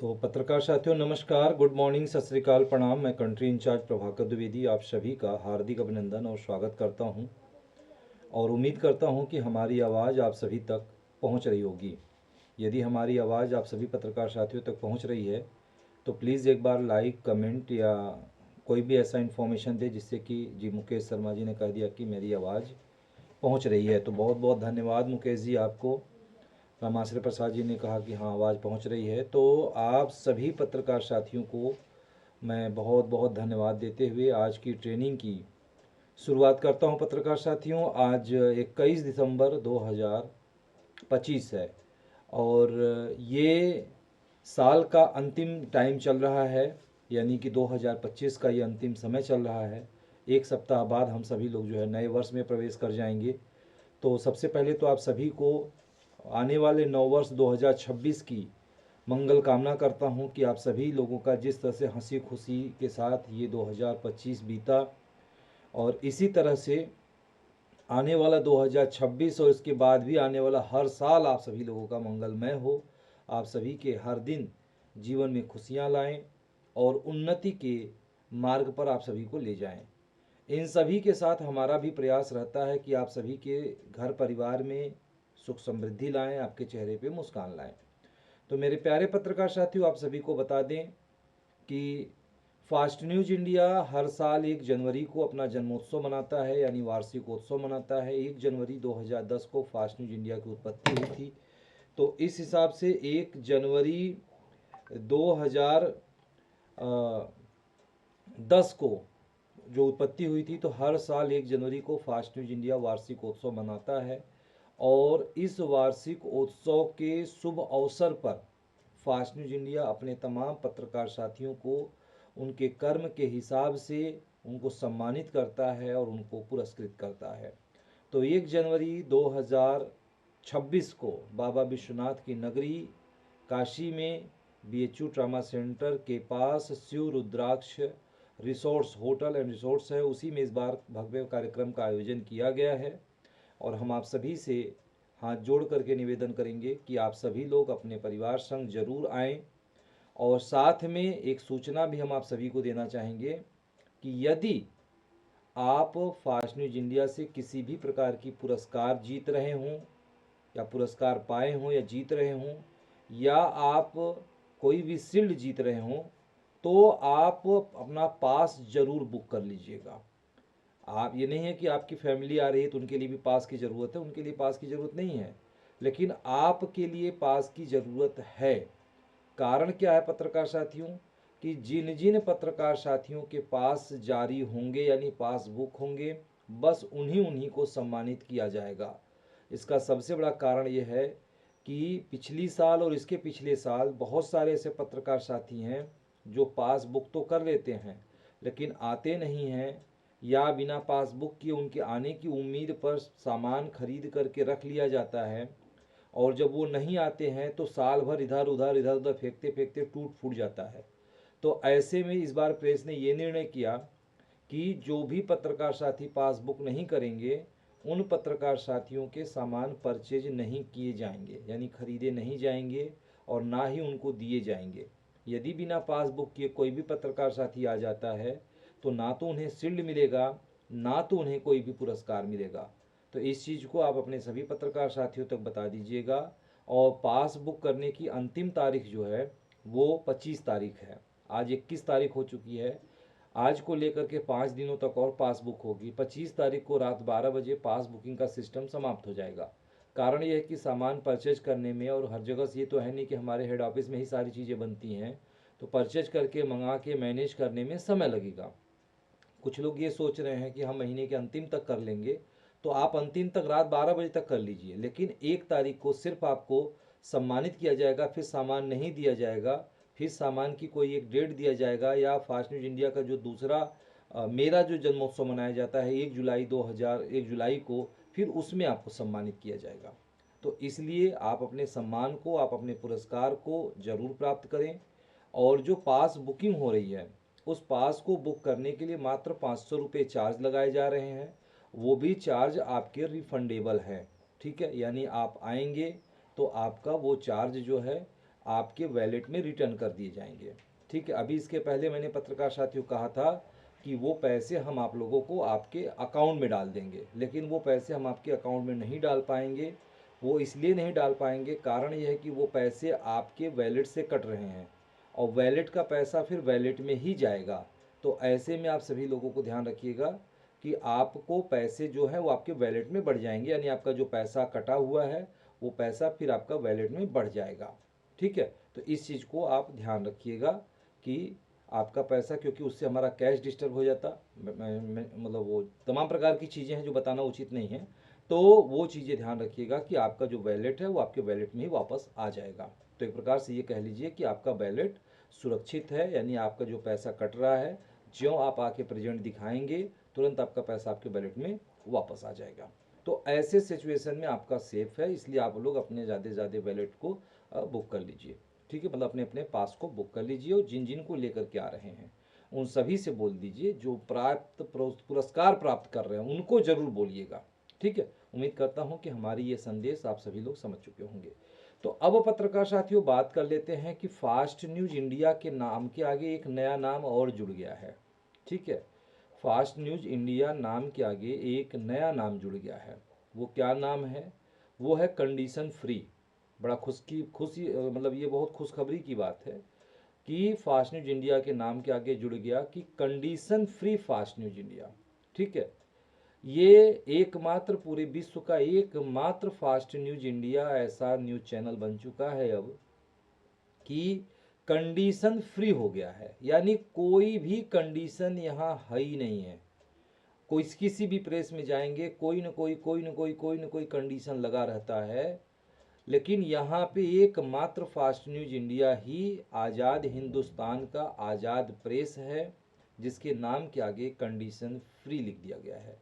तो पत्रकार साथियों नमस्कार, गुड मॉर्निंग, सत श्री अकाल, प्रणाम। मैं कंट्री इंचार्ज प्रभाकर द्विवेदी आप सभी का हार्दिक अभिनंदन और स्वागत करता हूं और उम्मीद करता हूं कि हमारी आवाज़ आप सभी तक पहुंच रही होगी। यदि हमारी आवाज़ आप सभी पत्रकार साथियों तक पहुंच रही है तो प्लीज़ एक बार लाइक, कमेंट या कोई भी ऐसा इन्फॉर्मेशन दे जिससे कि जी मुकेश शर्मा जी ने कह दिया कि मेरी आवाज़ पहुंच रही है। तो बहुत बहुत धन्यवाद मुकेश जी आपको। रामाश्रय प्रसाद जी ने कहा कि हाँ आवाज़ पहुंच रही है। तो आप सभी पत्रकार साथियों को मैं बहुत बहुत धन्यवाद देते हुए आज की ट्रेनिंग की शुरुआत करता हूं। पत्रकार साथियों, आज 21 दिसंबर 2025 है और ये साल का अंतिम टाइम चल रहा है, यानी कि 2025 का ये अंतिम समय चल रहा है। एक सप्ताह बाद हम सभी लोग जो है नए वर्ष में प्रवेश कर जाएंगे। तो सबसे पहले तो आप सभी को आने वाले नव वर्ष 2026 की मंगल कामना करता हूं कि आप सभी लोगों का जिस तरह से हंसी खुशी के साथ ये 2025 बीता और इसी तरह से आने वाला 2026 और इसके बाद भी आने वाला हर साल आप सभी लोगों का मंगलमय हो। आप सभी के हर दिन जीवन में खुशियां लाएं और उन्नति के मार्ग पर आप सभी को ले जाएं। इन सभी के साथ हमारा भी प्रयास रहता है कि आप सभी के घर परिवार में सुख समृद्धि लाएं, आपके चेहरे पे मुस्कान लाएं। तो मेरे प्यारे पत्रकार साथियों, आप सभी को बता दें कि फास्ट न्यूज इंडिया हर साल 1 जनवरी को अपना जन्मोत्सव मनाता है, यानी वार्षिक उत्सव मनाता है। 1 जनवरी 2010 को फास्ट न्यूज इंडिया की उत्पत्ति हुई थी। तो इस हिसाब से 1 जनवरी 2010 को जो उत्पत्ति हुई थी, तो हर साल 1 जनवरी को फास्ट न्यूज इंडिया वार्षिक उत्सव मनाता है। और इस वार्षिक उत्सव के शुभ अवसर पर फास्ट न्यूज इंडिया अपने तमाम पत्रकार साथियों को उनके कर्म के हिसाब से उनको सम्मानित करता है और उनको पुरस्कृत करता है। तो 1 जनवरी 2026 को बाबा विश्वनाथ की नगरी काशी में BHU ट्रामा सेंटर के पास शिव रुद्राक्ष रिसोर्ट्स होटल एंड रिसोर्ट्स है, उसी में इस बार भव्य कार्यक्रम का आयोजन किया गया है। और हम आप सभी से हाथ जोड़ करके निवेदन करेंगे कि आप सभी लोग अपने परिवार संग जरूर आएं। और साथ में एक सूचना भी हम आप सभी को देना चाहेंगे कि यदि आप फास्ट न्यूज इंडिया से किसी भी प्रकार की पुरस्कार जीत रहे हों या पुरस्कार पाए हों या जीत रहे हों या आप कोई भी शील्ड जीत रहे हों, तो आप अपना पास जरूर बुक कर लीजिएगा। आप ये नहीं है कि आपकी फैमिली आ रही है तो उनके लिए भी पास की ज़रूरत है, उनके लिए पास की ज़रूरत नहीं है, लेकिन आपके लिए पास की ज़रूरत है। कारण क्या है पत्रकार साथियों कि जिन जिन पत्रकार साथियों के पास जारी होंगे यानी पासबुक होंगे, बस उन्हीं उन्हीं को सम्मानित किया जाएगा। इसका सबसे बड़ा कारण यह है कि पिछली साल और इसके पिछले साल बहुत सारे ऐसे पत्रकार साथी हैं जो पासबुक तो कर लेते हैं लेकिन आते नहीं हैं, या बिना पासबुक के उनके आने की उम्मीद पर सामान खरीद करके रख लिया जाता है और जब वो नहीं आते हैं तो साल भर इधर उधर फेंकते फेंकते टूट फूट जाता है। तो ऐसे में इस बार प्रेस ने ये निर्णय किया कि जो भी पत्रकार साथी पासबुक नहीं करेंगे उन पत्रकार साथियों के सामान परचेज नहीं किए जाएंगे, यानी खरीदे नहीं जाएंगे और ना ही उनको दिए जाएंगे। यदि बिना पासबुक किए कोई भी पत्रकार साथी आ जाता है तो ना तो उन्हें शील्ड मिलेगा ना तो उन्हें कोई भी पुरस्कार मिलेगा। तो इस चीज़ को आप अपने सभी पत्रकार साथियों तक बता दीजिएगा। और पासबुक करने की अंतिम तारीख जो है वो 25 तारीख है। आज 21 तारीख हो चुकी है। आज को लेकर के 5 दिनों तक और पासबुक होगी। 25 तारीख को रात 12 बजे पास बुकिंग का सिस्टम समाप्त हो जाएगा। कारण यह है कि सामान परचेज करने में, और हर जगह से ये तो है नहीं कि हमारे हेड ऑफिस में ही सारी चीज़ें बनती हैं, तो परचेज करके मंगा के मैनेज करने में समय लगेगा। कुछ लोग ये सोच रहे हैं कि हम महीने के अंतिम तक कर लेंगे, तो आप अंतिम तक रात 12 बजे तक कर लीजिए, लेकिन 1 तारीख को सिर्फ आपको सम्मानित किया जाएगा, फिर सामान नहीं दिया जाएगा, फिर सामान की कोई एक डेट दिया जाएगा। या फास्ट न्यूज इंडिया का जो दूसरा मेरा जो जन्मोत्सव मनाया जाता है 1 जुलाई 1 जुलाई को, फिर उसमें आपको सम्मानित किया जाएगा। तो इसलिए आप अपने सम्मान को, आप अपने पुरस्कार को जरूर प्राप्त करें। और जो पास बुकिंग हो रही है उस पास को बुक करने के लिए मात्र 500 रुपये चार्ज लगाए जा रहे हैं। वो भी चार्ज आपके रिफंडेबल है, ठीक है। यानी आप आएंगे तो आपका वो चार्ज जो है आपके वैलेट में रिटर्न कर दिए जाएंगे। ठीक है, अभी इसके पहले मैंने पत्रकार साथियों कहा था कि वो पैसे हम आप लोगों को आपके अकाउंट में डाल देंगे, लेकिन वो पैसे हम आपके अकाउंट में नहीं डाल पाएंगे। वो इसलिए नहीं डाल पाएंगे, कारण यह है कि वो पैसे आपके वैलेट से कट रहे हैं और वैलेट का पैसा फिर वैलेट में ही जाएगा। तो ऐसे में आप सभी लोगों को ध्यान रखिएगा कि आपको पैसे जो है वो आपके वैलेट में बढ़ जाएंगे, यानी आपका जो पैसा कटा हुआ है वो पैसा फिर आपका वैलेट में बढ़ जाएगा। ठीक है, तो इस चीज़ को आप ध्यान रखिएगा कि आपका पैसा, क्योंकि उससे हमारा कैश डिस्टर्ब हो जाता, मतलब वो तमाम प्रकार की चीज़ें हैं जो बताना उचित नहीं है। तो वो चीज़ें ध्यान रखिएगा कि आपका जो वैलेट है वो आपके वैलेट में ही वापस आ जाएगा। तो एक प्रकार से ये कह लीजिए कि आपका वैलेट सुरक्षित है, यानी आपका जो पैसा कट रहा है ज्यों आप आके प्रेजेंट दिखाएंगे तुरंत आपका पैसा आपके वैलेट में वापस आ जाएगा। तो ऐसे सिचुएशन में आपका सेफ है, इसलिए आप लोग अपने ज़्यादा से ज़्यादा वैलेट को बुक कर लीजिए। ठीक है, मतलब अपने अपने पास को बुक कर लीजिए और जिन जिन को लेकर के आ रहे हैं उन सभी से बोल दीजिए, जो पुरस्कार प्राप्त कर रहे हैं उनको ज़रूर बोलिएगा। ठीक है, उम्मीद करता हूँ कि हमारी ये संदेश आप सभी लोग समझ चुके होंगे। तो अब पत्रकार साथियों बात कर लेते हैं कि फास्ट न्यूज इंडिया के नाम के आगे एक नया नाम और जुड़ गया है। ठीक है, फास्ट न्यूज इंडिया नाम के आगे एक नया नाम जुड़ गया है। वो क्या नाम है? वो है कंडीशन फ्री। बड़ा खुशी मतलब ये बहुत खुशखबरी की बात है कि फास्ट न्यूज इंडिया के नाम के आगे जुड़ गया कि condition free fast news India. ठीक है, ये एकमात्र पूरे विश्व का एकमात्र फास्ट न्यूज इंडिया ऐसा न्यूज चैनल बन चुका है अब कि कंडीशन फ्री हो गया है, यानी कोई भी कंडीशन यहाँ है ही नहीं है। कोई किसी भी प्रेस में जाएंगे कोई न कोई कंडीशन लगा रहता है, लेकिन यहाँ पे एकमात्र फास्ट न्यूज इंडिया ही आज़ाद हिंदुस्तान का आज़ाद प्रेस है जिसके नाम के आगे कंडीशन फ्री लिख दिया गया है।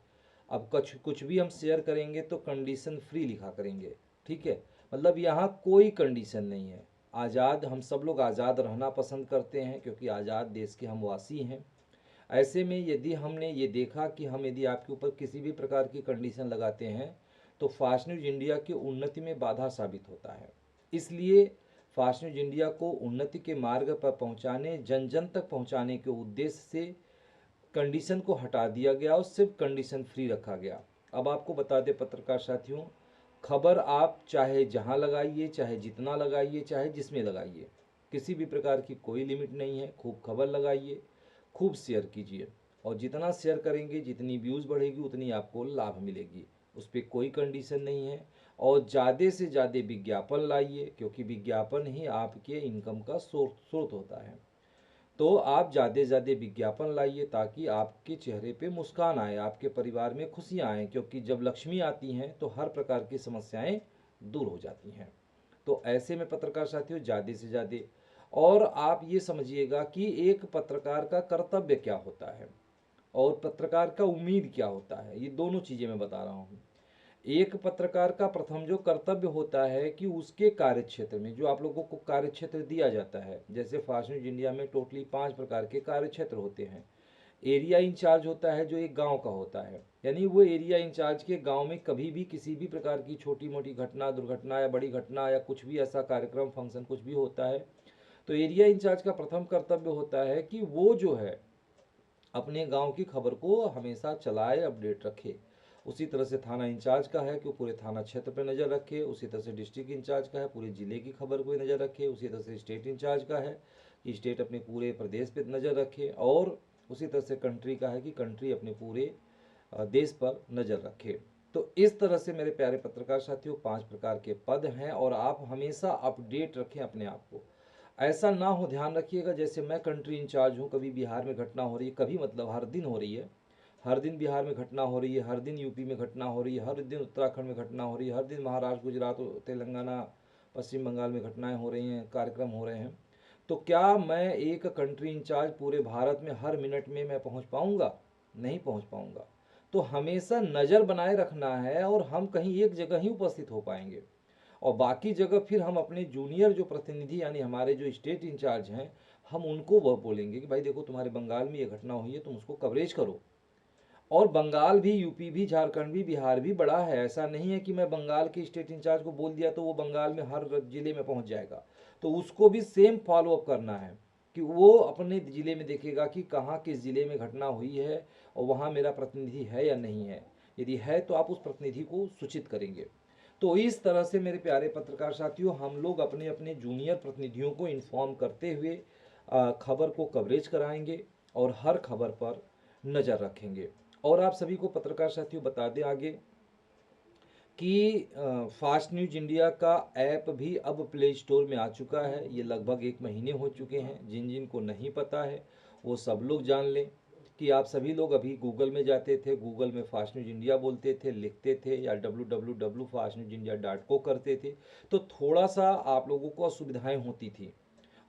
अब कुछ कुछ भी हम शेयर करेंगे तो कंडीशन फ्री लिखा करेंगे। ठीक है, मतलब यहाँ कोई कंडीशन नहीं है। आज़ाद, हम सब लोग आज़ाद रहना पसंद करते हैं क्योंकि आज़ाद देश के हम वासी हैं। ऐसे में यदि हमने ये देखा कि हम यदि आपके ऊपर किसी भी प्रकार की कंडीशन लगाते हैं तो फास्ट न्यूज इंडिया की उन्नति में बाधा साबित होता है। इसलिए फास्ट न्यूज इंडिया को उन्नति के मार्ग पर पहुंचाने, जन जन तक पहुंचाने के उद्देश्य से कंडीशन को हटा दिया गया और सिर्फ कंडीशन फ्री रखा गया। अब आपको बता दें पत्रकार साथियों, खबर आप चाहे जहां लगाइए, चाहे जितना लगाइए, चाहे जिसमें लगाइए, किसी भी प्रकार की कोई लिमिट नहीं है। खूब खबर लगाइए, खूब शेयर कीजिए और जितना शेयर करेंगे, जितनी व्यूज़ बढ़ेगी उतनी आपको लाभ मिलेगी। उस पर कोई कंडीशन नहीं है। और ज़्यादा से ज़्यादा विज्ञापन लाइए क्योंकि विज्ञापन ही आपके इनकम का स्रोत होता है। तो आप ज़्यादा से ज़्यादा विज्ञापन लाइए ताकि आपके चेहरे पे मुस्कान आए, आपके परिवार में खुशियाँ आएँ, क्योंकि जब लक्ष्मी आती हैं तो हर प्रकार की समस्याएं दूर हो जाती हैं। तो ऐसे में पत्रकार साथियों ज़्यादा से ज़्यादा, और आप ये समझिएगा कि एक पत्रकार का कर्तव्य क्या होता है और पत्रकार का उम्मीद क्या होता है, ये दोनों चीज़ें मैं बता रहा हूँ। एक पत्रकार का प्रथम जो कर्तव्य होता है कि उसके कार्य क्षेत्र में जो आप लोगों को कार्य क्षेत्र दिया जाता है, जैसे फास्ट न्यूज इंडिया में टोटली 5 प्रकार के कार्य क्षेत्र होते हैं। एरिया इंचार्ज होता है जो एक गांव का होता है, यानी वो एरिया इंचार्ज के गांव में कभी भी किसी भी प्रकार की छोटी मोटी घटना, दुर्घटना या बड़ी घटना या कुछ भी ऐसा कार्यक्रम, फंक्शन कुछ भी होता है तो एरिया इंचार्ज का प्रथम कर्तव्य होता है कि वो जो है अपने गांव की खबर को हमेशा चलाए, अपडेट रखे। उसी तरह से थाना इंचार्ज का है कि वो पूरे थाना क्षेत्र पर नज़र रखे। उसी तरह से डिस्ट्रिक्ट इंचार्ज का है पूरे ज़िले की खबर को नज़र रखे। उसी तरह से स्टेट इंचार्ज का है कि स्टेट अपने पूरे प्रदेश पर नज़र रखे। और उसी तरह से कंट्री का है कि कंट्री अपने पूरे देश पर नज़र रखे। तो इस तरह से मेरे प्यारे पत्रकार साथियों 5 प्रकार के पद हैं और आप हमेशा अपडेट रखें अपने आप को। ऐसा ना हो, ध्यान रखिएगा, जैसे मैं कंट्री इंचार्ज हूँ, कभी बिहार में घटना हो रही है, कभी मतलब हर दिन हो रही है, हर दिन बिहार में घटना हो रही है, हर दिन यूपी में घटना हो रही है, हर दिन उत्तराखंड में घटना हो रही है, हर दिन महाराष्ट्र, गुजरात, तेलंगाना, पश्चिम बंगाल में घटनाएं हो रही हैं, कार्यक्रम हो रहे हैं। तो क्या मैं एक कंट्री इंचार्ज पूरे भारत में हर मिनट में मैं पहुंच पाऊंगा? नहीं पहुंच पाऊंगा। तो हमेशा नज़र बनाए रखना है और हम कहीं एक जगह ही उपस्थित हो पाएंगे और बाकी जगह फिर हम अपने जूनियर जो प्रतिनिधि यानी हमारे जो स्टेट इंचार्ज हैं, हम उनको वह बोलेंगे कि भाई देखो तुम्हारे बंगाल में ये घटना हुई है, तुम उसको कवरेज करो। और बंगाल भी, यूपी भी, झारखंड भी, बिहार भी बड़ा है। ऐसा नहीं है कि मैं बंगाल के स्टेट इंचार्ज को बोल दिया तो वो बंगाल में हर जिले में पहुंच जाएगा। तो उसको भी सेम फॉलो अप करना है कि वो अपने ज़िले में देखेगा कि कहाँ किस ज़िले में घटना हुई है और वहाँ मेरा प्रतिनिधि है या नहीं है। यदि है तो आप उस प्रतिनिधि को सूचित करेंगे। तो इस तरह से मेरे प्यारे पत्रकार साथियों, हम लोग अपने अपने जूनियर प्रतिनिधियों को इन्फॉर्म करते हुए खबर को कवरेज कराएंगे और हर खबर पर नज़र रखेंगे। और आप सभी को पत्रकार साथियों बता दें आगे कि फास्ट न्यूज इंडिया का ऐप भी अब प्ले स्टोर में आ चुका है। ये लगभग 1 महीने हो चुके हैं। जिन जिन को नहीं पता है वो सब लोग जान लें कि आप सभी लोग अभी गूगल में जाते थे, गूगल में फास्ट न्यूज इंडिया बोलते थे, लिखते थे, या www.fastnewsindia.co करते थे, तो थोड़ा सा आप लोगों को असुविधाएं होती थी।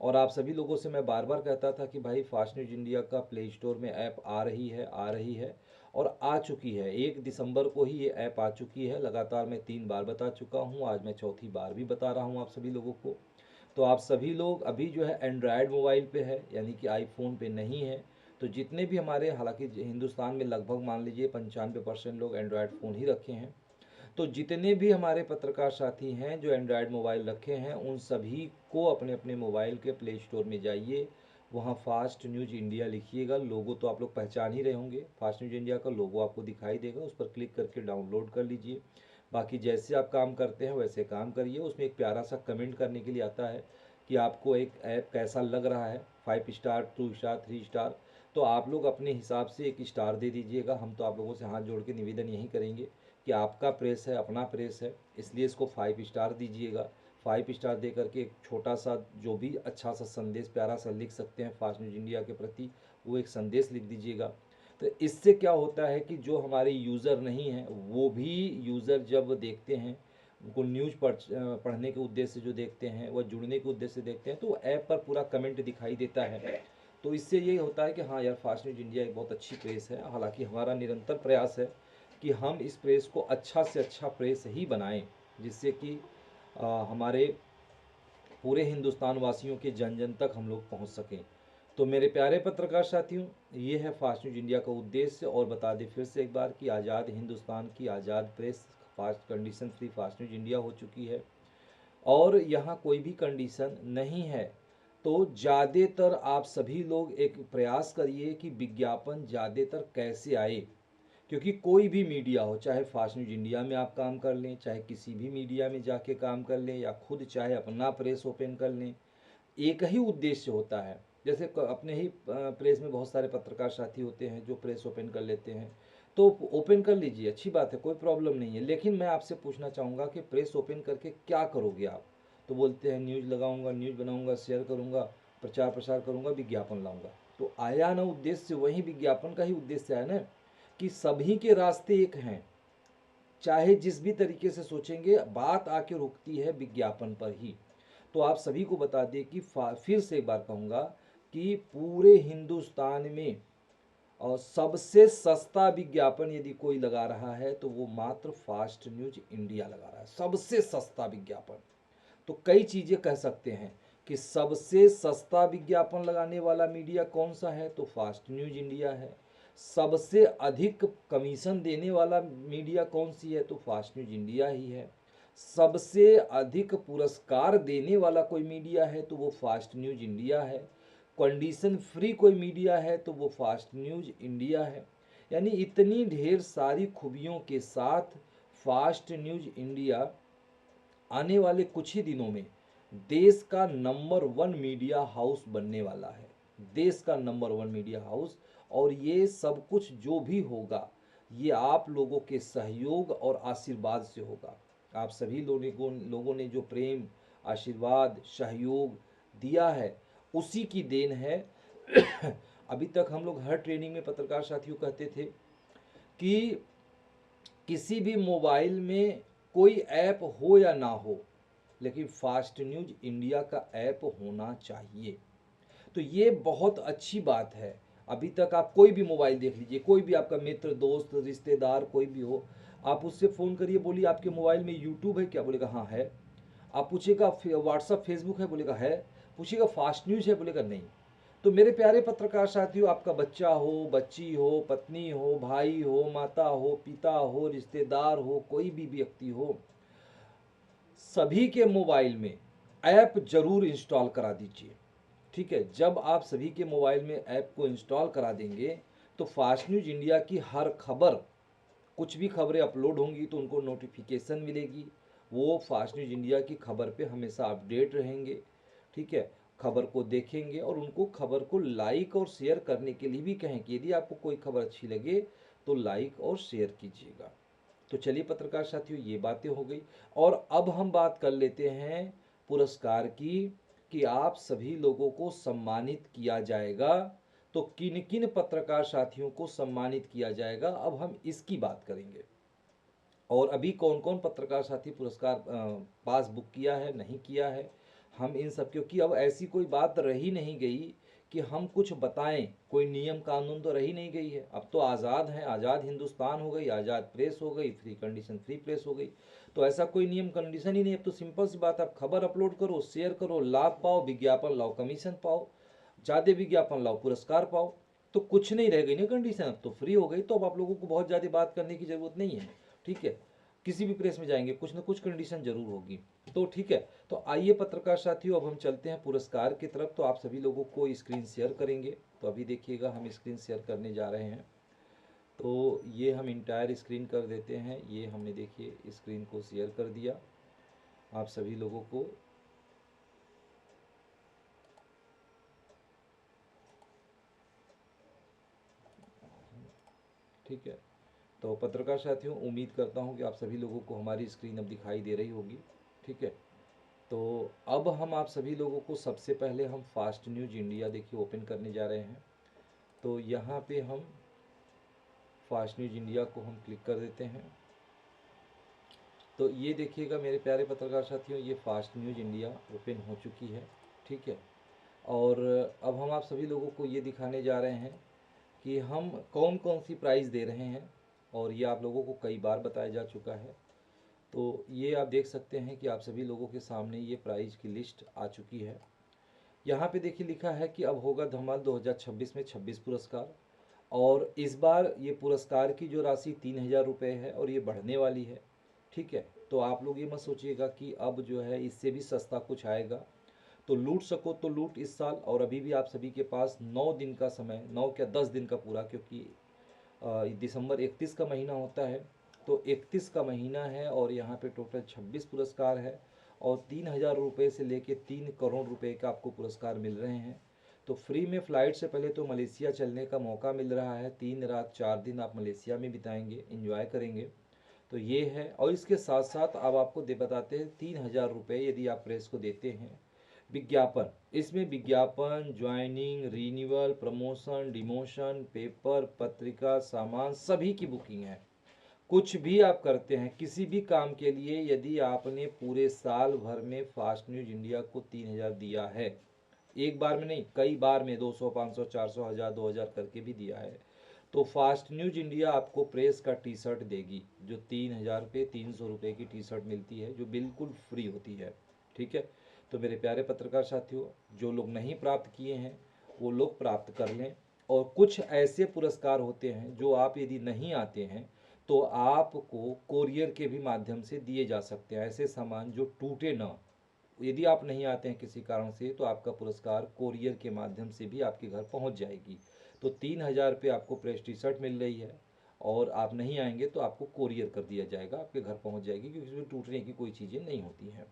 और आप सभी लोगों से मैं बार बार कहता था कि भाई फास्ट न्यूज इंडिया का प्ले स्टोर में ऐप आ रही है, आ रही है, और आ चुकी है। 1 दिसंबर को ही ये ऐप आ चुकी है। लगातार मैं 3 बार बता चुका हूँ, आज मैं चौथी बार भी बता रहा हूँ आप सभी लोगों को। तो आप सभी लोग अभी जो है एंड्रॉयड मोबाइल पे है, यानी कि आईफोन पे नहीं है। तो जितने भी हमारे, हालांकि हिंदुस्तान में लगभग मान लीजिए 95% लोग एंड्रॉयड फ़ोन ही रखे हैं। तो जितने भी हमारे पत्रकार साथी हैं जो एंड्रॉयड मोबाइल रखे हैं, उन सभी को अपने अपने मोबाइल के प्ले स्टोर में जाइए, वहाँ फास्ट न्यूज इंडिया लिखिएगा। लोगो तो आप लोग पहचान ही रहे होंगे, फास्ट न्यूज इंडिया का लोगो आपको दिखाई देगा, उस पर क्लिक करके डाउनलोड कर लीजिए। बाकी जैसे आप काम करते हैं वैसे काम करिए। उसमें एक प्यारा सा कमेंट करने के लिए आता है कि आपको एक ऐप कैसा लग रहा है, 5 स्टार, 2 स्टार, 3 स्टार। तो आप लोग अपने हिसाब से 1 स्टार दे दीजिएगा। हम तो आप लोगों से हाथ जोड़ के निवेदन यही करेंगे कि आपका प्रेस है, अपना प्रेस है, इसलिए इसको 5 स्टार दीजिएगा। 5 स्टार दे करके एक छोटा सा जो भी अच्छा सा संदेश प्यारा सा लिख सकते हैं फास्ट न्यूज इंडिया के प्रति, वो एक संदेश लिख दीजिएगा। तो इससे क्या होता है कि जो हमारे यूज़र नहीं हैं वो भी यूज़र जब देखते हैं, उनको न्यूज़ पढ़ने के उद्देश्य से जो देखते हैं, वह जुड़ने के उद्देश्य से देखते हैं, तो ऐप पर पूरा कमेंट दिखाई देता है। तो इससे ये होता है कि हाँ यार, फास्ट न्यूज इंडिया एक बहुत अच्छी प्रेस है। हालांकि हमारा निरंतर प्रयास है कि हम इस प्रेस को अच्छा से अच्छा प्रेस ही बनाएं, जिससे कि हमारे पूरे हिंदुस्तान वासियों के जन जन तक हम लोग पहुंच सकें। तो मेरे प्यारे पत्रकार साथियों, ये है फास्ट न्यूज इंडिया का उद्देश्य। और बता दें फिर से एक बार कि आज़ाद हिंदुस्तान की आज़ाद press fast condition free fast news India हो चुकी है, और यहाँ कोई भी कंडीशन नहीं है। तो ज़्यादातर आप सभी लोग एक प्रयास करिए कि विज्ञापन ज़्यादातर कैसे आए, क्योंकि कोई भी मीडिया हो, चाहे फास्ट न्यूज इंडिया में आप काम कर लें, चाहे किसी भी मीडिया में जाके काम कर लें, या खुद चाहे अपना प्रेस ओपन कर लें, एक ही उद्देश्य होता है। जैसे अपने ही प्रेस में बहुत सारे पत्रकार साथी होते हैं जो प्रेस ओपन कर लेते हैं, तो ओपन कर लीजिए, अच्छी बात है, कोई प्रॉब्लम नहीं है। लेकिन मैं आपसे पूछना चाहूँगा कि प्रेस ओपन करके क्या करोगे आप? तो बोलते हैं न्यूज़ लगाऊंगा, न्यूज़ बनाऊंगा, शेयर करूंगा, प्रचार प्रसार करूंगा, विज्ञापन लाऊंगा। तो आया ना उद्देश्य, वही विज्ञापन का ही उद्देश्य है ना, कि सभी के रास्ते एक हैं। चाहे जिस भी तरीके से सोचेंगे, बात आके रुकती है विज्ञापन पर ही। तो आप सभी को बता दें कि फिर से एक बार कहूँगा कि पूरे हिंदुस्तान में और सबसे सस्ता विज्ञापन यदि कोई लगा रहा है तो वो मात्र फास्ट न्यूज इंडिया लगा रहा है, सबसे सस्ता विज्ञापन। तो कई चीज़ें कह सकते हैं कि सबसे सस्ता विज्ञापन लगाने वाला मीडिया कौन सा है, तो फास्ट न्यूज इंडिया है। सबसे अधिक कमीशन देने वाला मीडिया कौन सी है, तो फास्ट न्यूज इंडिया ही है। सबसे अधिक पुरस्कार देने वाला कोई मीडिया है तो वो फास्ट न्यूज इंडिया है। कंडीशन फ्री कोई मीडिया है तो वो फास्ट न्यूज इंडिया है। यानी इतनी ढेर सारी खूबियों के साथ फास्ट न्यूज इंडिया आने वाले कुछ ही दिनों में देश का नंबर 1 मीडिया हाउस बनने वाला है, देश का नंबर 1 मीडिया हाउस। और ये सब कुछ जो भी होगा, ये आप लोगों के सहयोग और आशीर्वाद से होगा। आप सभी लोगों ने जो प्रेम, आशीर्वाद, सहयोग दिया है, उसी की देन है। अभी तक हम लोग हर ट्रेनिंग में पत्रकार साथियों कहते थे कि किसी भी मोबाइल में कोई ऐप हो या ना हो, लेकिन फास्ट न्यूज इंडिया का ऐप होना चाहिए। तो ये बहुत अच्छी बात है। अभी तक आप कोई भी मोबाइल देख लीजिए, कोई भी आपका मित्र, दोस्त, रिश्तेदार कोई भी हो, आप उससे फ़ोन करिए, बोलिए आपके मोबाइल में यूट्यूब है क्या, बोलेगा हाँ है। आप पूछिएगा व्हाट्सअप फेसबुक है, बोलेगा है। पूछिएगा फास्ट न्यूज़ है, बोलेगा नहीं। तो मेरे प्यारे पत्रकार साथियों, आपका बच्चा हो, बच्ची हो, पत्नी हो, भाई हो, माता हो, पिता हो, रिश्तेदार हो, कोई भी व्यक्ति हो, सभी के मोबाइल में ऐप जरूर इंस्टॉल करा दीजिए। ठीक है, जब आप सभी के मोबाइल में ऐप को इंस्टॉल करा देंगे तो फास्ट न्यूज इंडिया की हर खबर, कुछ भी खबरें अपलोड होंगी तो उनको नोटिफिकेशन मिलेगी, वो फास्ट न्यूज इंडिया की खबर पे हमेशा अपडेट रहेंगे। ठीक है, खबर को देखेंगे और उनको खबर को लाइक और शेयर करने के लिए भी कहें कि यदि आपको कोई खबर अच्छी लगे तो लाइक और शेयर कीजिएगा। तो चलिए पत्रकार साथियों, ये बातें हो गई और अब हम बात कर लेते हैं पुरस्कार की, कि आप सभी लोगों को सम्मानित किया जाएगा। तो किन किन पत्रकार साथियों को सम्मानित किया जाएगा, अब हम इसकी बात करेंगे। और अभी कौन कौन पत्रकार साथी पुरस्कार पास बुक किया है, नहीं किया है, हम इन सब, क्योंकि अब ऐसी कोई बात रही नहीं गई कि हम कुछ बताएं, कोई नियम कानून तो रही नहीं गई है। अब तो आज़ाद है, आज़ाद हिंदुस्तान हो गई, आज़ाद प्रेस हो गई, फ्री कंडीशन फ्री प्रेस हो गई। तो ऐसा कोई नियम कंडीशन ही नहीं। अब तो सिंपल सी बात है, आप खबर अपलोड करो, शेयर करो, लाभ पाओ, विज्ञापन लाओ, कमीशन पाओ, ज़्यादा विज्ञापन लाओ, पुरस्कार पाओ। तो कुछ नहीं रह गई ना कंडीशन, अब तो फ्री हो गई। तो अब आप लोगों को बहुत ज़्यादा बात करने की ज़रूरत नहीं है। ठीक है, किसी भी प्रेस में जाएंगे कुछ ना कुछ कंडीशन जरूर होगी। तो ठीक है, तो आइए पत्रकार साथियों, अब हम चलते हैं पुरस्कार की तरफ। तो आप सभी लोगों को स्क्रीन शेयर करेंगे, तो अभी देखिएगा हम स्क्रीन शेयर करने जा रहे हैं। तो ये हम इंटायर स्क्रीन कर देते हैं, ये हमने देखिए स्क्रीन को शेयर कर दिया आप सभी लोगों को। ठीक है, तो पत्रकार साथियों, उम्मीद करता हूँ कि आप सभी लोगों को हमारी स्क्रीन अब दिखाई दे रही होगी। ठीक है, तो अब हम आप सभी लोगों को सबसे पहले हम फास्ट न्यूज इंडिया देखिए ओपन करने जा रहे हैं। तो यहाँ पे हम फास्ट न्यूज इंडिया को हम क्लिक कर देते हैं। तो ये देखिएगा मेरे प्यारे पत्रकार साथियों, ये फास्ट न्यूज इंडिया ओपन हो चुकी है। ठीक है, और अब हम आप सभी लोगों को ये दिखाने जा रहे हैं कि हम कौन कौन सी प्राइज़ दे रहे हैं, और ये आप लोगों को कई बार बताया जा चुका है। तो ये आप देख सकते हैं कि आप सभी लोगों के सामने ये प्राइज़ की लिस्ट आ चुकी है। यहाँ पे देखिए लिखा है कि अब होगा धमाल 2026 में 26 पुरस्कार, और इस बार ये पुरस्कार की जो राशि 3,000 रुपये है और ये बढ़ने वाली है। ठीक है, तो आप लोग ये मत सोचिएगा कि अब जो है इससे भी सस्ता कुछ आएगा। तो लूट सको तो लूट इस साल, और अभी भी आप सभी के पास 9 दिन का समय, 9 क्या 10 दिन का पूरा, क्योंकि दिसंबर 31 का महीना होता है। तो 31 का महीना है और यहाँ पे टोटल 26 पुरस्कार है, और 3,000 रुपये से लेके 3 करोड़ रुपए का आपको पुरस्कार मिल रहे हैं। तो फ्री में फ़्लाइट से पहले तो मलेशिया चलने का मौका मिल रहा है, 3 रात 4 दिन आप मलेशिया में बिताएंगे, इंजॉय करेंगे। तो ये है, और इसके साथ साथ अब आपको दे बताते हैं 3,000 रुपये यदि आप प्रेस को देते हैं। विज्ञापन, इसमें विज्ञापन, joining, renewal, promotion, demotion, paper, पत्रिका, सामान, सभी की बुकिंग है। कुछ भी आप करते हैं किसी भी काम के लिए, यदि आपने पूरे साल भर में फास्ट न्यूज इंडिया को 3,000 दिया है, एक बार में नहीं, कई बार में 200, 500, 400, 1000, 2000 करके भी दिया है, तो फास्ट न्यूज इंडिया आपको प्रेस का टी शर्ट देगी, जो 3,000 रुपये, 300 रुपये की टी शर्ट मिलती है, जो बिल्कुल फ्री होती है। ठीक है, तो मेरे प्यारे पत्रकार साथियों, जो लोग नहीं प्राप्त किए हैं वो लोग प्राप्त कर लें। और कुछ ऐसे पुरस्कार होते हैं जो आप यदि नहीं आते हैं तो आपको कोरियर के भी माध्यम से दिए जा सकते हैं, ऐसे सामान जो टूटे ना। यदि आप नहीं आते हैं किसी कारण से तो आपका पुरस्कार कोरियर के माध्यम से भी आपके घर पहुंच जाएगी। तो 3,000 रुपये आपको प्रेस टी शर्ट मिल रही है, और आप नहीं आएंगे तो आपको कोरियर कर दिया जाएगा, आपके घर पहुंच जाएगी, क्योंकि इसमें टूटने की कोई चीज़ें नहीं होती हैं।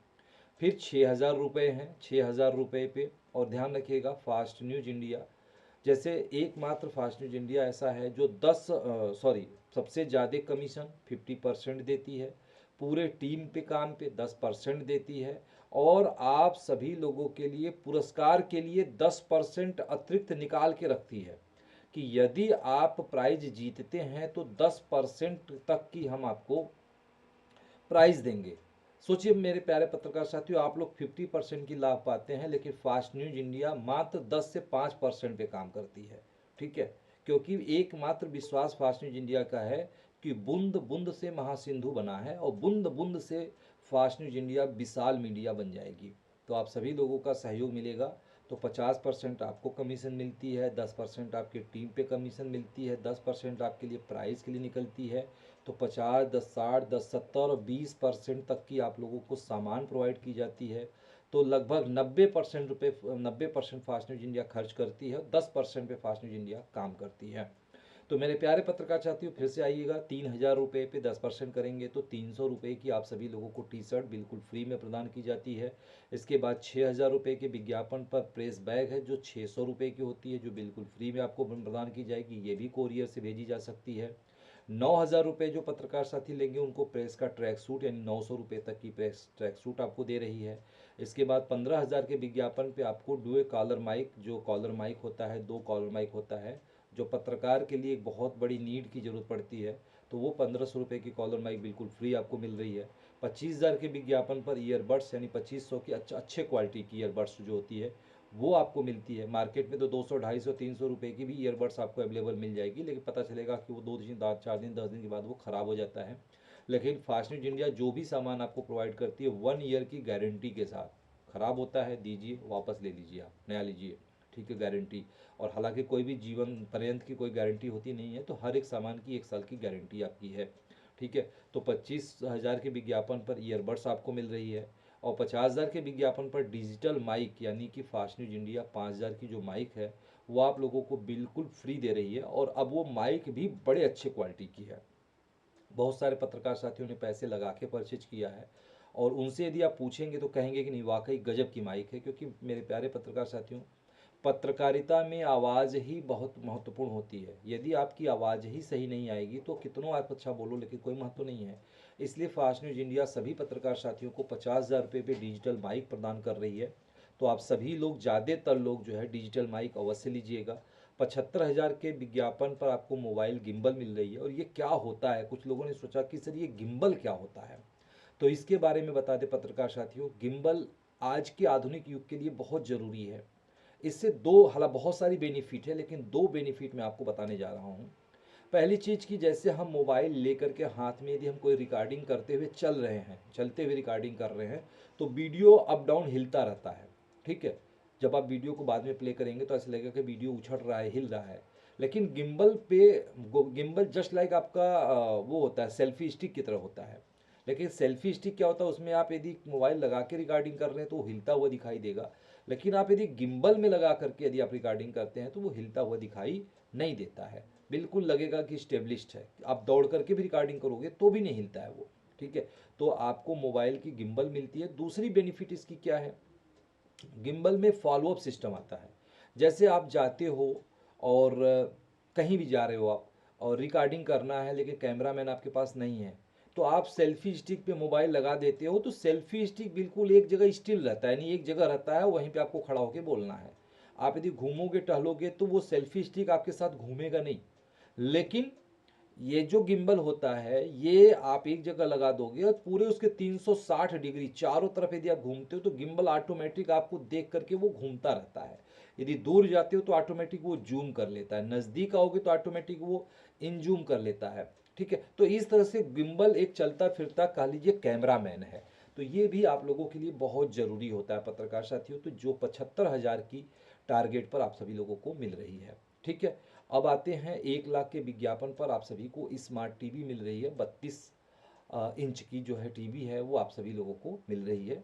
फिर 6,000 रुपये हैं, 6,000 रुपये पे, और ध्यान रखिएगा फास्ट न्यूज इंडिया जैसे एकमात्र फास्ट न्यूज इंडिया ऐसा है जो सबसे ज़्यादा कमीशन 50% देती है, पूरे टीम पे काम पे 10% देती है, और आप सभी लोगों के लिए पुरस्कार के लिए 10% अतिरिक्त निकाल के रखती है, कि यदि आप प्राइज जीतते हैं तो 10% तक की हम आपको प्राइज देंगे। सोचिए मेरे प्यारे पत्रकार साथियों, आप लोग 50% की लाभ पाते हैं, लेकिन फास्ट न्यूज इंडिया मात्र 10 से 5% पे काम करती है। ठीक है, क्योंकि एकमात्र विश्वास फास्ट न्यूज इंडिया का है कि बूंद बूंद से महासिंधु बना है, और बूंद बूंद से फास्ट न्यूज इंडिया विशाल मीडिया बन जाएगी। तो आप सभी लोगों का सहयोग मिलेगा। तो 50% आपको कमीशन मिलती है, 10% आपकी टीम पे कमीशन मिलती है, 10% आपके लिए प्राइस के लिए निकलती है। तो 50, 10, 60, 10, 70 और 20% तक की आप लोगों को सामान प्रोवाइड की जाती है। तो लगभग 90% फास्ट न्यूज इंडिया खर्च करती है, 10% पे फास्ट न्यूज इंडिया काम करती है। तो मेरे प्यारे पत्रकार साथियों, फिर से आइएगा, 3,000 रुपये पे 10% करेंगे तो 300 रुपये की आप सभी लोगों को टी शर्ट बिल्कुल फ्री में प्रदान की जाती है। इसके बाद 6,000 रुपये के विज्ञापन पर प्रेस बैग है जो 600 रुपये की होती है, जो बिल्कुल फ्री में आपको प्रदान की जाएगी, ये भी कोरियर से भेजी जा सकती है। 9,000 रुपये जो पत्रकार साथी लेंगे उनको प्रेस का ट्रैक सूट यानी 900 रुपये तक की प्रेस ट्रैक सूट आपको दे रही है। इसके बाद 15,000 के विज्ञापन पे आपको डुए कॉलर माइक, जो कॉलर माइक होता है, 2 कॉलर माइक होता है, जो पत्रकार के लिए एक बहुत बड़ी नीड की ज़रूरत पड़ती है, तो वो 1,500 रुपये की कॉलर माइक बिल्कुल फ्री आपको मिल रही है। 25,000 के विज्ञापन पर ईयरबड्स यानी 2500 की अच्छे क्वालिटी की ईयरबड्स जो होती है वो आपको मिलती है। मार्केट में तो 200, 250, 300 रुपये की भी ईयरबड्स आपको अवेलेबल मिल जाएगी, लेकिन पता चलेगा कि वो 2 दिन, 4 दिन, 10 दिन के बाद वो ख़राब हो जाता है। लेकिन फास्ट न्यूज इंडिया जो भी सामान आपको प्रोवाइड करती है 1 ईयर की गारंटी के साथ, ख़राब होता है दीजिए, वापस ले लीजिए, आप नया लीजिए, ठीक है, गारंटी। और हालांकि कोई भी जीवन पर्यंत की कोई गारंटी होती नहीं है, तो हर एक सामान की 1 साल की गारंटी आपकी है, ठीक है। तो 25,000 के विज्ञापन पर ईयरबड्स आपको मिल रही है, और 50,000 के विज्ञापन पर डिजिटल माइक यानी कि फास्ट न्यूज इंडिया 5,000 की जो माइक है वो आप लोगों को बिल्कुल फ्री दे रही है। और अब वो माइक भी बड़े अच्छे क्वालिटी की है। बहुत सारे पत्रकार साथियों ने पैसे लगा के परचेज किया है, और उनसे यदि आप पूछेंगे तो कहेंगे कि नहीं, वाकई गजब की माइक है। क्योंकि मेरे प्यारे पत्रकार साथियों, पत्रकारिता में आवाज़ ही बहुत महत्वपूर्ण होती है। यदि आपकी आवाज़ ही सही नहीं आएगी तो कितनों आप अच्छा बोलो, लेकिन कोई महत्व नहीं है। इसलिए फास्ट न्यूज इंडिया सभी पत्रकार साथियों को 50,000 रुपये पे डिजिटल माइक प्रदान कर रही है। तो आप सभी लोग, ज़्यादातर लोग जो है डिजिटल माइक अवश्य लीजिएगा। 75,000 के विज्ञापन पर आपको मोबाइल गिम्बल मिल रही है। और ये क्या होता है, कुछ लोगों ने सोचा कि सर ये गिम्बल क्या होता है, तो इसके बारे में बता दें पत्रकार साथियों। गिम्बल आज के आधुनिक युग के लिए बहुत ज़रूरी है। इससे दो, हालांकि बहुत सारी बेनिफिट है, लेकिन 2 बेनिफिट मैं आपको बताने जा रहा हूँ। पहली चीज़ कि जैसे हम मोबाइल लेकर के हाथ में यदि हम कोई रिकॉर्डिंग करते हुए चल रहे हैं, चलते हुए रिकॉर्डिंग कर रहे हैं, तो वीडियो अप डाउन हिलता रहता है, ठीक है। जब आप वीडियो को बाद में प्ले करेंगे तो ऐसा लगेगा कि वीडियो उछल रहा है, हिल रहा है। लेकिन गिम्बल पे, गिम्बल जस्ट लाइक आपका वो होता है, सेल्फी स्टिक की तरह होता है। लेकिन सेल्फी स्टिक क्या होता है, उसमें आप यदि मोबाइल लगा के रिकॉर्डिंग कर रहे हैं तो वो हिलता हुआ दिखाई देगा। लेकिन आप यदि गिम्बल में लगा करके यदि आप रिकॉर्डिंग करते हैं तो वो हिलता हुआ दिखाई नहीं देता है, बिल्कुल लगेगा कि स्टेब्लिश्ड है। आप दौड़ करके भी रिकॉर्डिंग करोगे तो भी नहीं हिलता है वो, ठीक है। तो आपको मोबाइल की गिम्बल मिलती है। दूसरी बेनिफिट इसकी क्या है, गिम्बल में फॉलोअप सिस्टम आता है। जैसे आप जाते हो और कहीं भी जा रहे हो आप, और रिकॉर्डिंग करना है लेकिन कैमरामैन आपके पास नहीं है, तो आप सेल्फी स्टिक पे मोबाइल लगा देते हो, तो सेल्फी स्टिक बिल्कुल एक जगह स्टिल रहता है, यानी एक जगह रहता है, वहीं पे आपको खड़ा होकर बोलना है। आप यदि घूमोगे टहलोगे तो वो सेल्फी स्टिक आपके साथ घूमेगा नहीं। लेकिन ये जो गिम्बल होता है ये आप एक जगह लगा दोगे और पूरे उसके 360 डिग्री चारों तरफ यदि आप घूमते हो तो गिम्बल ऑटोमेटिक आपको देख करके वो घूमता रहता है। यदि दूर जाते हो तो ऑटोमेटिक वो जूम कर लेता है, नज़दीक आओगे तो ऑटोमेटिक वो इन जूम कर लेता है, ठीक है। तो इस तरह से गिम्बल एक चलता फिरता कह लीजिए कैमरामैन है। तो ये भी आप लोगों के लिए बहुत ज़रूरी होता है पत्रकार साथियों, तो जो 75,000 की टारगेट पर आप सभी लोगों को मिल रही है, ठीक है। अब आते हैं 1 लाख के विज्ञापन पर आप सभी को स्मार्ट टीवी मिल रही है। 32 इंच की जो है टीवी है वो आप सभी लोगों को मिल रही है,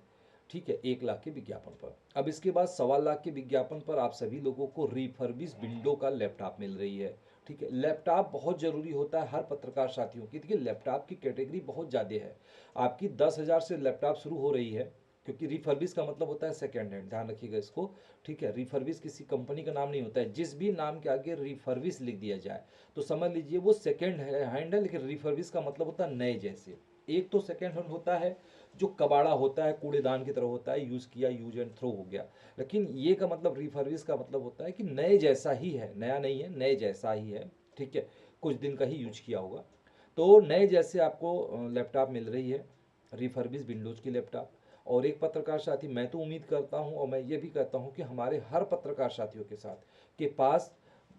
ठीक है, 1 लाख के विज्ञापन पर। अब इसके बाद 1.25 लाख के विज्ञापन पर आप सभी लोगों को रिफर्बिश विंडो का लैपटॉप मिल रही है, ठीक है। लैपटॉप बहुत ज़रूरी होता है हर पत्रकार साथियों की। देखिए लैपटॉप की कैटेगरी बहुत ज़्यादा है, आपकी 10,000 से लैपटॉप शुरू हो रही है, क्योंकि रिफर्बिश का मतलब होता है सेकेंड हैंड, ध्यान रखिएगा इसको, ठीक है। रिफर्बिश किसी कंपनी का नाम नहीं होता है, जिस भी नाम के आगे रिफर्बिश लिख दिया जाए तो समझ लीजिए वो सेकेंड हैंड है, लेकिन रिफर्बिश का मतलब होता है नए जैसे। एक तो सेकेंड हैंड होता है जो कबाड़ा होता है, कूड़ेदान की तरह होता है, यूज़ किया, यूज एंड थ्रो हो गया। लेकिन ये का मतलब रिफर्बिश का मतलब होता है कि नए जैसा ही है, नया नहीं है, नए जैसा ही है, ठीक है, कुछ दिन का ही यूज किया होगा। तो नए जैसे आपको लैपटॉप मिल रही है, रिफर्बिश विंडोज़ की लैपटॉप। और एक पत्रकार साथी, मैं तो उम्मीद करता हूं और मैं ये भी कहता हूं कि हमारे हर पत्रकार साथियों के साथ के पास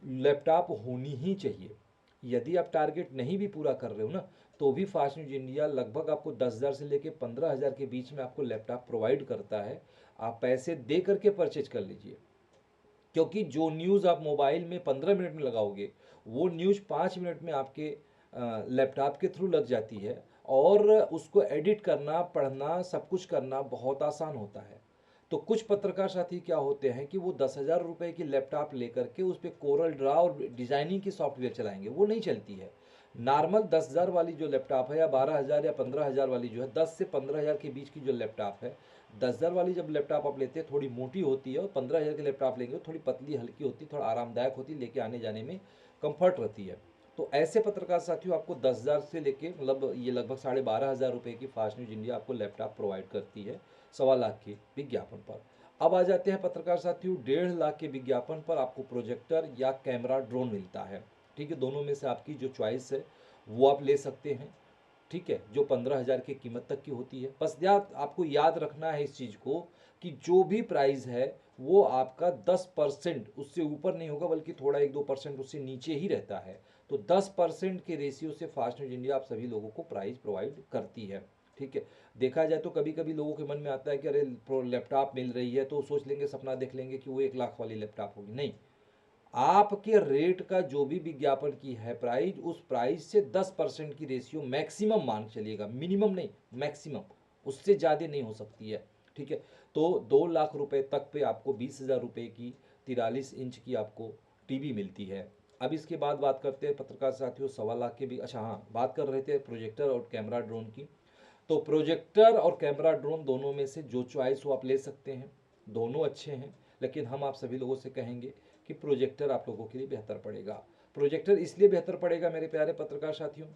लैपटॉप होनी ही चाहिए। यदि आप टारगेट नहीं भी पूरा कर रहे हो ना, तो भी फास्ट न्यूज इंडिया लगभग आपको 10,000 से लेकर 15,000 के बीच में आपको लैपटॉप प्रोवाइड करता है। आप पैसे दे करके परचेज कर लीजिए, क्योंकि जो न्यूज़ आप मोबाइल में 15 मिनट में लगाओगे, वो न्यूज़ 5 मिनट में आपके लैपटॉप के थ्रू लग जाती है, और उसको एडिट करना, पढ़ना, सब कुछ करना बहुत आसान होता है। तो कुछ पत्रकार साथी क्या होते हैं कि वो 10,000 रुपये की लैपटॉप लेकर के उस पर कोरल ड्रा और डिजाइनिंग की सॉफ्टवेयर चलाएंगे, वो नहीं चलती है। नॉर्मल 10,000 वाली जो लैपटॉप है, या 12,000 या 15,000 वाली जो है, 10 से 15,000 के बीच की जो लैपटॉप है, 10,000 वाली जब लैपटॉप आप लेते हैं थोड़ी मोटी होती है, और 15,000 की लैपटॉप लेंगे थोड़ी पतली हल्की होती है, थोड़ा आरामदायक होती है, लेके आने जाने में कंफर्ट रहती है। तो ऐसे पत्रकार साथियों आपको 10,000 से लेके, मतलब ये लगभग 12,500 रुपये की फास्ट न्यूज इंडिया आपको लैपटॉप प्रोवाइड करती है 1.25 लाख के विज्ञापन पर। अब आ जाते हैं पत्रकार साथियों 1.5 लाख के विज्ञापन पर आपको प्रोजेक्टर या कैमरा ड्रोन मिलता है। ठीक है, दोनों में से आपकी जो चॉइस है वो आप ले सकते हैं। ठीक है, जो 15,000 की कीमत तक की होती है। बस आपको याद रखना है इस चीज़ को कि जो भी प्राइस है वो आपका 10%, उससे ऊपर नहीं होगा, बल्कि थोड़ा 1-2% उससे नीचे ही रहता है। तो 10% के रेशियो से फास्ट न्यूज इंडिया आप सभी लोगों को प्राइस प्रोवाइड करती है। ठीक है, देखा जाए तो कभी कभी लोगों के मन में आता है कि अरे लैपटॉप मिल रही है, तो सोच लेंगे, सपना देख लेंगे कि वो 1 लाख वाली लैपटॉप होगी। नहीं, आपके रेट का जो भी विज्ञापन की है प्राइस, उस प्राइस से 10% की रेशियो मैक्सिमम मान के चलिएगा, मिनिमम नहीं, मैक्सिमम, उससे ज़्यादा नहीं हो सकती है। ठीक है, तो 2 लाख रुपए तक पे आपको 20,000 रुपये की 43 इंच की आपको टीवी मिलती है। अब इसके बाद बात करते हैं पत्रकार साथियों 1.25 लाख के भी, अच्छा हाँ, बात कर रहे थे प्रोजेक्टर और कैमरा ड्रोन की। तो प्रोजेक्टर और कैमरा ड्रोन दोनों में से जो चॉइस हो आप ले सकते हैं, दोनों अच्छे हैं, लेकिन हम आप सभी लोगों से कहेंगे कि प्रोजेक्टर आप लोगों के लिए बेहतर पड़ेगा। प्रोजेक्टर इसलिए बेहतर पड़ेगा मेरे प्यारे पत्रकार साथियों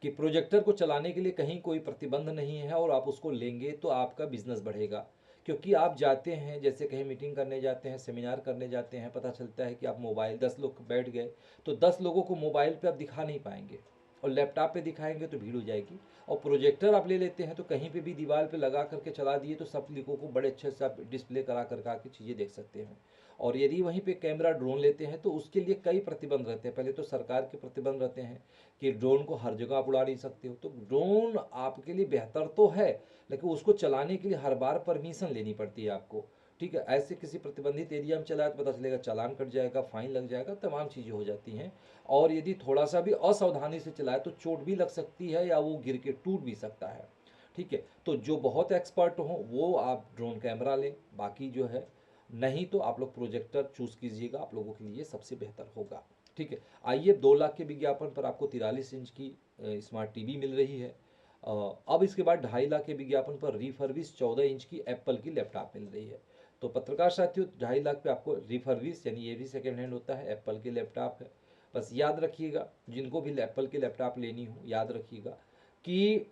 कि प्रोजेक्टर को चलाने के लिए कहीं कोई प्रतिबंध नहीं है, और आप उसको लेंगे तो आपका बिजनेस बढ़ेगा। क्योंकि आप जाते हैं, जैसे कहीं मीटिंग करने जाते हैं, सेमिनार करने जाते हैं, पता चलता है कि आप मोबाइल 10 लोग बैठ गए, तो 10 लोगों को मोबाइल पे आप दिखा नहीं पाएंगे, और लैपटॉप पे दिखाएंगे तो भीड़ हो जाएगी। और प्रोजेक्टर आप ले लेते हैं तो कहीं पे भी दीवार पे लगा करके चला दिए तो सब लोगों को बड़े अच्छे से आप डिस्प्ले करा कर के चीज़ें देख सकते हैं। और यदि वहीं पे कैमरा ड्रोन लेते हैं तो उसके लिए कई प्रतिबंध रहते हैं। पहले तो सरकार के प्रतिबंध रहते हैं कि ड्रोन को हर जगह आप उड़ा नहीं सकते हो, तो ड्रोन आपके लिए बेहतर तो है, लेकिन उसको चलाने के लिए हर बार परमिशन लेनी पड़ती है आपको। ठीक है, ऐसे किसी प्रतिबंधित एरिया में चलाए तो पता चलेगा चालान कट जाएगा, फाइन लग जाएगा, तमाम चीज़ें हो जाती हैं। और यदि थोड़ा सा भी असावधानी से चलाए तो चोट भी लग सकती है, या वो गिर के टूट भी सकता है। ठीक है, तो जो बहुत एक्सपर्ट हो वो आप ड्रोन कैमरा लें, बाकी जो है नहीं तो आप लोग प्रोजेक्टर चूज़ कीजिएगा, आप लोगों के लिए सबसे बेहतर होगा। ठीक है, आइए 2 लाख के विज्ञापन पर आपको 43 इंच की स्मार्ट टीवी मिल रही है। अब इसके बाद 2.5 लाख के विज्ञापन पर रिफर्बिश 14 इंच की एप्पल की लैपटॉप मिल रही है। तो पत्रकार साथियों 2.5 लाख पे आपको रिफर्बिश, यानी ये भी सेकेंड हैंड होता है, एप्पल की लैपटॉप है। बस याद रखिएगा, जिनको भी एप्पल की लैपटॉप लेनी हो याद रखिएगा कि,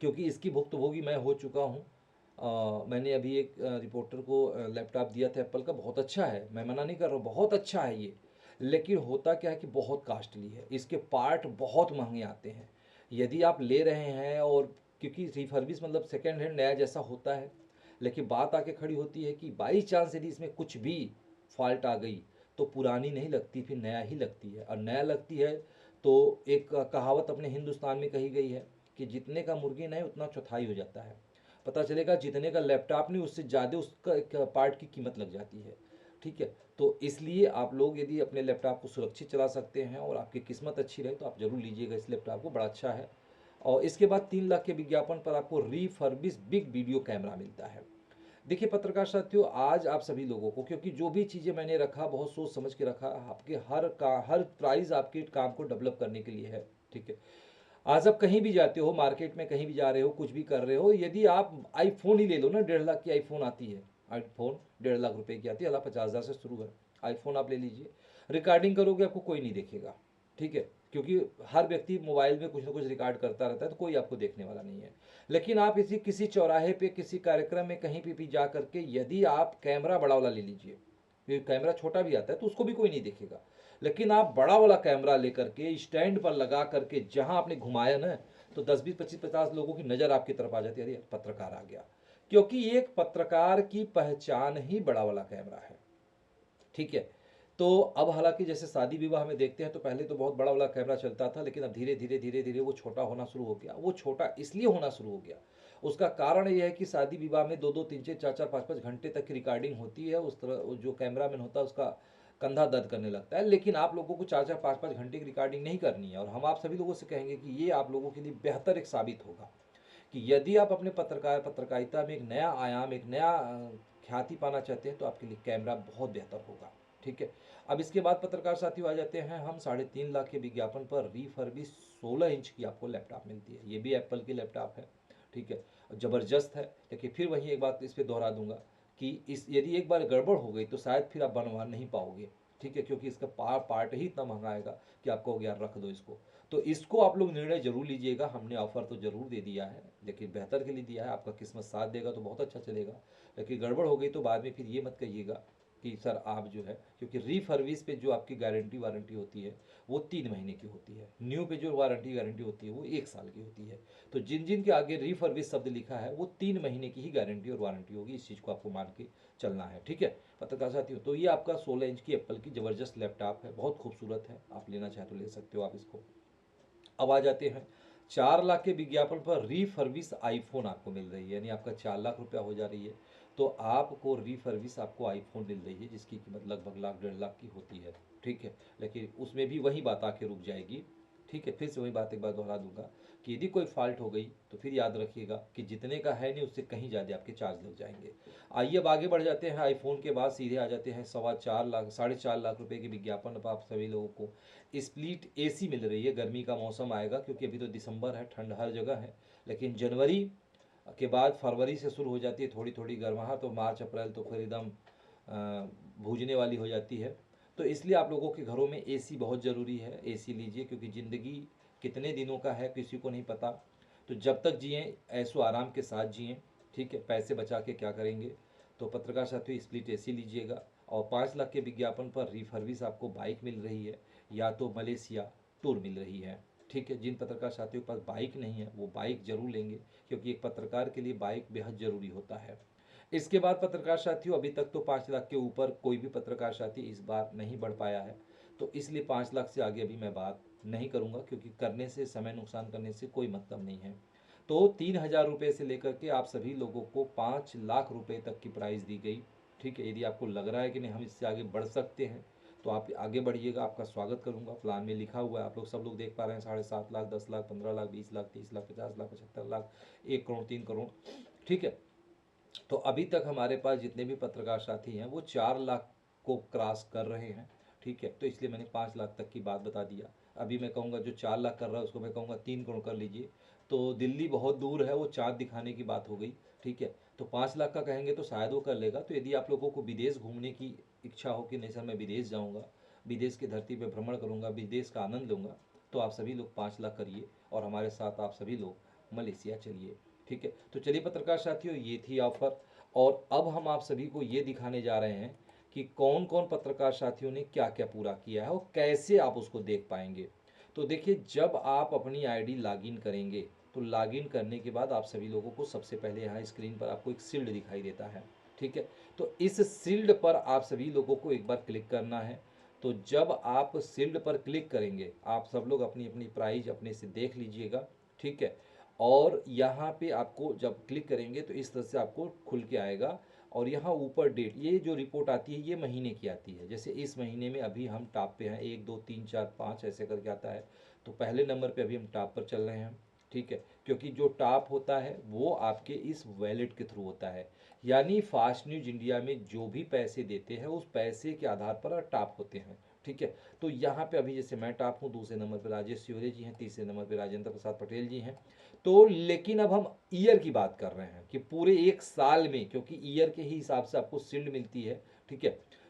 क्योंकि इसकी भुक्तभोगी मैं हो चुका हूँ। मैंने अभी एक रिपोर्टर को लैपटॉप दिया था एप्पल का, बहुत अच्छा है, मैं मना नहीं कर रहा हूँ, बहुत अच्छा है ये। लेकिन होता क्या है कि बहुत कास्टली है, इसके पार्ट बहुत महंगे आते हैं। यदि आप ले रहे हैं, और क्योंकि रिफर्बिश मतलब सेकेंड हैंड नया जैसा होता है, लेकिन बात आके खड़ी होती है कि बाई चांस यदि इसमें कुछ भी फॉल्ट आ गई तो पुरानी नहीं लगती, फिर नया ही लगती है। और नया लगती है तो एक कहावत अपने हिंदुस्तान में कही गई है कि जितने का मुर्गी नहीं उतना चौथाई हो जाता है। पता चलेगा जितने का लैपटॉप नहीं उससे ज़्यादा उसका एक पार्ट की कीमत लग जाती है। ठीक है, तो इसलिए आप लोग यदि अपने लैपटॉप को सुरक्षित चला सकते हैं और आपकी किस्मत अच्छी रहे तो आप ज़रूर लीजिएगा इस लैपटॉप को, बड़ा अच्छा है। और इसके बाद 3 लाख के विज्ञापन पर आपको रिफर्बिश बिग वीडियो कैमरा मिलता है। देखिए पत्रकार साथियों, आज आप सभी लोगों को, क्योंकि जो भी चीज़ें मैंने रखा बहुत सोच समझ के रखा, आपके हर प्राइस आपके काम को डेवलप करने के लिए है। ठीक है, आज आप कहीं भी जाते हो, मार्केट में कहीं भी जा रहे हो, कुछ भी कर रहे हो, यदि आप आईफोन ही ले लो ना, 1.5 लाख की आईफोन आती है, आईफोन 1.5 लाख रुपए की आती है, 50,000 से शुरू है। आईफोन आप ले लीजिए, रिकॉर्डिंग करोगे आपको कोई नहीं देखेगा। ठीक है, क्योंकि हर व्यक्ति मोबाइल में कुछ ना कुछ रिकॉर्ड करता रहता है, तो कोई आपको देखने वाला नहीं है। लेकिन आप इसी किसी चौराहे पे, किसी कार्यक्रम में, कहीं भी जा करके यदि आप कैमरा बड़ा वाला ले लीजिए, ये कैमरा छोटा भी आता है तो उसको भी कोई नहीं देखेगा, लेकिन आप बड़ा वाला कैमरा लेकर के स्टैंड पर लगा करके जहां आपने घुमाया ना, तो 10 20 25 50 लोगों की नज़र आपकी तरफ आ जाती है, अरे पत्रकार आ गया। क्योंकि एक पत्रकार की पहचान ही बड़ा वाला कैमरा है। ठीक है, तो अब हालांकि जैसे शादी विवाह में देखते हैं तो पहले तो बहुत बड़ा वाला कैमरा चलता था, लेकिन अब धीरे धीरे धीरे धीरे वो छोटा होना शुरू हो गया। वो छोटा इसलिए होना शुरू हो गया उसका कारण यह है कि शादी विवाह में 2-2, 3-3, 4-4, 5-5 घंटे तक की रिकॉर्डिंग होती है, उस तरह जो कैमरामैन होता है उसका कंधा दर्द करने लगता है। लेकिन आप लोगों को 4-4, 5-5 घंटे की रिकॉर्डिंग नहीं करनी है, और हम आप सभी लोगों से कहेंगे कि ये आप लोगों के लिए बेहतर एक साबित होगा कि यदि आप अपने पत्रकारिता में एक नया आयाम, एक नया ख्याति पाना चाहते हैं तो आपके लिए कैमरा बहुत बेहतर होगा। ठीक है। अब इसके बाद पत्रकार साथियों आ जाते हैं हम 3.5 लाख के विज्ञापन पर रिफर्बिश 16 इंच की आपको लैपटॉप मिलती है। ये भी एप्पल की लैपटॉप है। ठीक है, ज़बरदस्त है। लेकिन फिर वही एक बात इस पर दोहरा दूंगा कि इस यदि एक बार गड़बड़ हो गई तो शायद फिर आप बनवा नहीं पाओगे। ठीक है, क्योंकि इसका पार्ट ही इतना महंगा आएगा कि आपको हो गया रख दो इसको। तो इसको आप लोग निर्णय जरूर लीजिएगा। हमने ऑफर तो जरूर दे दिया है, लेकिन बेहतर के लिए दिया है। आपका किस्मत साथ देगा तो बहुत अच्छा चलेगा, लेकिन गड़बड़ हो गई तो बाद में फिर ये मत कहिएगा कि सर आप जो है, क्योंकि रीफर्विश पे जो आपकी गारंटी वारंटी होती है वो 3 महीने की होती है, न्यू पे जो वारंटी गारंटी होती है वो 1 साल की होती है। तो जिन जिन के आगे रीफर्विश शब्द लिखा है वो 3 महीने की ही गारंटी और वारंटी होगी, इस चीज़ को आपको मान के चलना है। ठीक है पत्रकार साथियों, तो ये आपका 16 इंच की एप्पल की ज़बरदस्त लैपटॉप है, बहुत खूबसूरत है, आप लेना चाहे तो ले सकते हो आप इसको। अब आ जाते हैं 4 लाख के विज्ञापन पर रीफर्विश आईफोन आपको मिल रही है, यानी आपका 4 लाख रुपया हो जा रही है तो आपको रीफर्विश आपको आईफोन मिल रही है जिसकी कीमत लगभग लाख 1.5 लाख की होती है। ठीक है, लेकिन उसमें भी वही बात आके रुक जाएगी। ठीक है, फिर से वही बात एक बार दोहरा दूंगा कि यदि कोई फॉल्ट हो गई तो फिर याद रखिएगा कि जितने का है नहीं उससे कहीं ज़्यादा आपके चार्ज लग जाएंगे। आइए अब आगे बढ़ जाते हैं। आईफोन के बाद सीधे आ जाते हैं 4.25 लाख 4.5 लाख रुपए के विज्ञापन पर आप सभी लोगों को स्प्लिट एसी मिल रही है। गर्मी का मौसम आएगा क्योंकि अभी तो दिसंबर है, ठंड हर जगह है, लेकिन जनवरी के बाद फरवरी से शुरू हो जाती है थोड़ी थोड़ी गर्माहट, तो मार्च अप्रैल तो फिर एकदम भूजने वाली हो जाती है। तो इसलिए आप लोगों के घरों में एसी बहुत ज़रूरी है। एसी लीजिए क्योंकि ज़िंदगी कितने दिनों का है किसी को नहीं पता, तो जब तक जिएं ऐशो आराम के साथ जिएं। ठीक है, पैसे बचा के क्या करेंगे। तो पत्रकार साथियों स्प्लिट एसी लीजिएगा। और 5 लाख के विज्ञापन पर रिफर्विश आपको बाइक मिल रही है या तो मलेशिया टूर मिल रही है। ठीक है, जिन पत्रकार साथियों के पास बाइक नहीं है वो बाइक जरूर लेंगे, क्योंकि एक पत्रकार के लिए बाइक बेहद ज़रूरी होता है। इसके बाद पत्रकार साथियों अभी तक तो 5 लाख के ऊपर कोई भी पत्रकार साथी इस बार नहीं बढ़ पाया है, तो इसलिए 5 लाख से आगे अभी मैं बात नहीं करूंगा, क्योंकि करने से समय नुकसान करने से कोई मतलब नहीं है। तो 3,000 रुपये से लेकर के आप सभी लोगों को 5 लाख रुपये तक की प्राइस दी गई। ठीक है, यदि आपको लग रहा है कि नहीं हम इससे आगे बढ़ सकते हैं तो आप आगे बढ़िएगा, आपका स्वागत करूंगा। प्लान में लिखा हुआ है, आप लोग सब लोग देख पा रहे हैं, 7.5 लाख 10 लाख 15 लाख 20 लाख 30 लाख 50 लाख 75 लाख 1 करोड़ 3 करोड़। ठीक है, तो अभी तक हमारे पास जितने भी पत्रकार साथी हैं वो 4 लाख को क्रॉस कर रहे हैं। ठीक है, तो इसलिए मैंने 5 लाख तक की बात बता दिया। अभी मैं कहूँगा जो 4 लाख कर रहा है उसको मैं कहूँगा 3 करोड़ कर लीजिए। तो दिल्ली बहुत दूर है, वो चाँद दिखाने की बात हो गई। ठीक है, तो 5 लाख का कहेंगे तो शायद वो कर लेगा। तो यदि आप लोगों को विदेश घूमने की इच्छा हो कि नहीं सर मैं विदेश जाऊँगा, विदेश की धरती पर भ्रमण करूँगा, विदेश का आनंद लूँगा, तो आप सभी लोग 5 लाख करिए और हमारे साथ आप सभी लोग मलेशिया चलिए। ठीक है, तो चलिए पत्रकार साथियों ये थी ऑफर, और अब हम आप सभी को ये दिखाने जा रहे हैं कि कौन कौन पत्रकार साथियों ने क्या क्या पूरा किया है और कैसे आप उसको देख पाएंगे। तो देखिए, जब आप अपनी आईडी लॉगिन करेंगे तो लॉगिन करने के बाद आप सभी लोगों को सबसे पहले यहाँ स्क्रीन पर आपको एक शील्ड दिखाई देता है। ठीक है, तो इस शील्ड पर आप सभी लोगों को एक बार क्लिक करना है। तो जब आप शील्ड पर क्लिक करेंगे आप सब लोग अपनी अपनी प्राइज अपने से देख लीजिएगा। ठीक है, और यहाँ पे आपको जब क्लिक करेंगे तो इस तरह से आपको खुल के आएगा, और यहाँ ऊपर डेट, ये जो रिपोर्ट आती है ये महीने की आती है। जैसे इस महीने में अभी हम टॉप पे हैं, 1 2 3 4 5 ऐसे करके आता है, तो पहले नंबर पे अभी हम टॉप पर चल रहे हैं। ठीक है, क्योंकि जो टॉप होता है वो आपके इस वैलेट के थ्रू होता है, यानी फास्ट न्यूज इंडिया में जो भी पैसे देते हैं उस पैसे के आधार पर टॉप होते हैं। ठीक है, तो यहाँ पे अभी जैसे मैं टॉप हूँ, दूसरे नंबर पर राजेश सिवरे जी हैं, तीसरे नंबर पर राजेंद्र प्रसाद पटेल जी हैं। तो लेकिन अब हम ईयर की बात कर रहे हैं कि पूरे एक साल में, क्योंकि ईयर के ही हिसाब से आपको शील्ड मिलती है। ठीक है,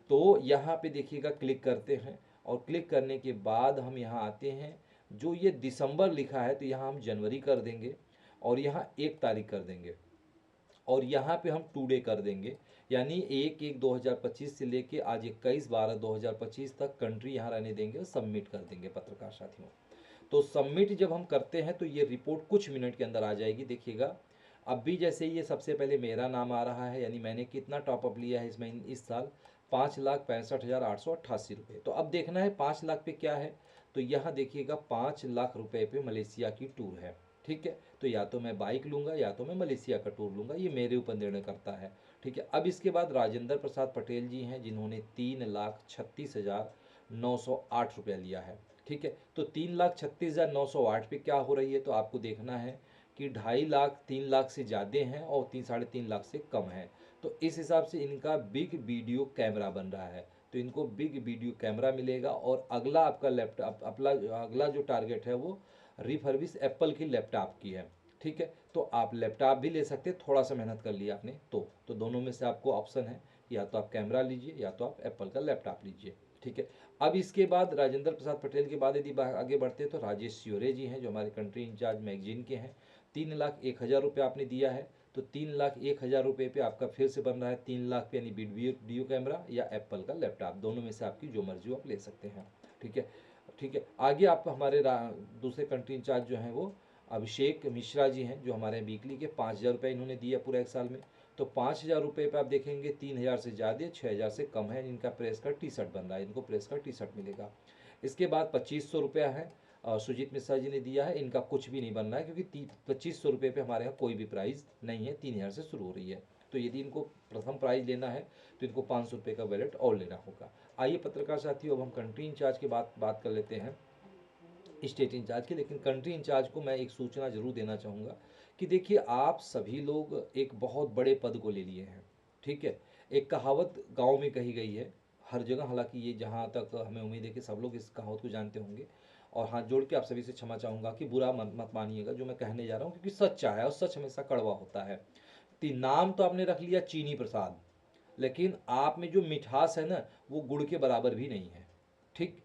तो यहाँ पे देखिएगा क्लिक करते हैं, और क्लिक करने के बाद हम यहाँ आते हैं, जो ये दिसंबर लिखा है तो यहाँ हम जनवरी कर देंगे, और यहाँ 1 तारीख कर देंगे, और यहाँ पे हम टुडे कर देंगे, यानी 1/1/2025 से लेके आज 21/12/2025 तक कंट्री यहाँ रहने देंगे और सबमिट कर देंगे पत्रकार साथियों। तो सबमिट जब हम करते हैं तो ये रिपोर्ट कुछ मिनट के अंदर आ जाएगी। देखिएगा, अब भी जैसे ये सबसे पहले मेरा नाम आ रहा है, यानी मैंने कितना टॉपअप लिया है इस महीने इस साल, 5,65,888 रुपये। तो अब देखना है 5 लाख पे क्या है, तो यहाँ देखिएगा 5 लाख रुपए पे मलेशिया की टूर है। ठीक है। तो या तो मैं बाइक लूँगा या तो मैं मलेशिया का टूर लूँगा, ये मेरे ऊपर निर्णय करता है। ठीक है। अब इसके बाद राजेंद्र प्रसाद पटेल जी हैं, जिन्होंने 3,36,908 रुपया लिया है। ठीक है। तो 3,36,908 पे क्या हो रही है, तो आपको देखना है कि 2.5 लाख 3 लाख से ज़्यादा हैं और 3-3.5 लाख से कम है। तो इस हिसाब से इनका बिग वीडियो कैमरा बन रहा है, तो इनको बिग वीडियो कैमरा मिलेगा। और अगला आपका लैपटॉप, अगला जो टारगेट है वो रिफर्बिश एप्पल की लैपटॉप की है। ठीक है। तो आप लैपटॉप भी ले सकते हैं, थोड़ा सा मेहनत कर लिया आपने तो दोनों में से आपको ऑप्शन है, या तो आप कैमरा लीजिए या तो आप एप्पल का लैपटॉप लीजिए। ठीक है। अब इसके बाद राजेंद्र प्रसाद पटेल के बाद यदि आगे बढ़ते हैं तो राजेश सियोरे जी हैं, जो हमारे कंट्री इंचार्ज मैगजीन के हैं। 3,01,000 रुपये आपने दिया है, तो 3,01,000 रुपये पे आपका फिर से बन रहा है 3 लाख पे, यानी वीडियो कैमरा या एप्पल का लैपटॉप, दोनों में से आपकी जो मर्जी हो आप ले सकते हैं। ठीक है। ठीक है। आगे आप हमारे दूसरे कंट्री इंचार्ज जो हैं वो अभिषेक मिश्रा जी हैं, जो हमारे वीकली के 5,000 रुपये इन्होंने दिया पूरा एक साल में। तो 5,000 रुपये पर आप देखेंगे 3,000 से ज़्यादा, 6,000 से कम है। इनका प्रेस का टी शर्ट बन रहा है, इनको प्रेस का टी शर्ट मिलेगा। इसके बाद 2,500 रुपया है, सुजीत मिश्रा जी ने दिया है। इनका कुछ भी नहीं बन रहा है, क्योंकि 2,500 रुपये पे हमारे यहाँ कोई भी प्राइस नहीं है, 3,000 से शुरू हो रही है। तो यदि इनको प्रथम प्राइज लेना है तो इनको 500 रुपये का वैलेट और लेना होगा। आइए पत्रकार साथियों, अब हम कंट्री इंचार्ज की बात कर लेते हैं, स्टेट इंचार्ज की। लेकिन कंट्री इंचार्ज को मैं एक सूचना जरूर देना चाहूँगा कि देखिए, आप सभी लोग एक बहुत बड़े पद को ले लिए हैं। ठीक है। एक कहावत गांव में कही गई है हर जगह, हालांकि ये जहाँ तक हमें उम्मीद है कि सब लोग इस कहावत को जानते होंगे। और हाथ जोड़ के आप सभी से क्षमा चाहूँगा कि बुरा मत मानिएगा जो मैं कहने जा रहा हूँ, क्योंकि सच्चा है और सच हमेशा कड़वा होता है। नाम तो आपने रख लिया चीनी प्रसाद, लेकिन आप में जो मिठास है ना, वो गुड़ के बराबर भी नहीं है। ठीक।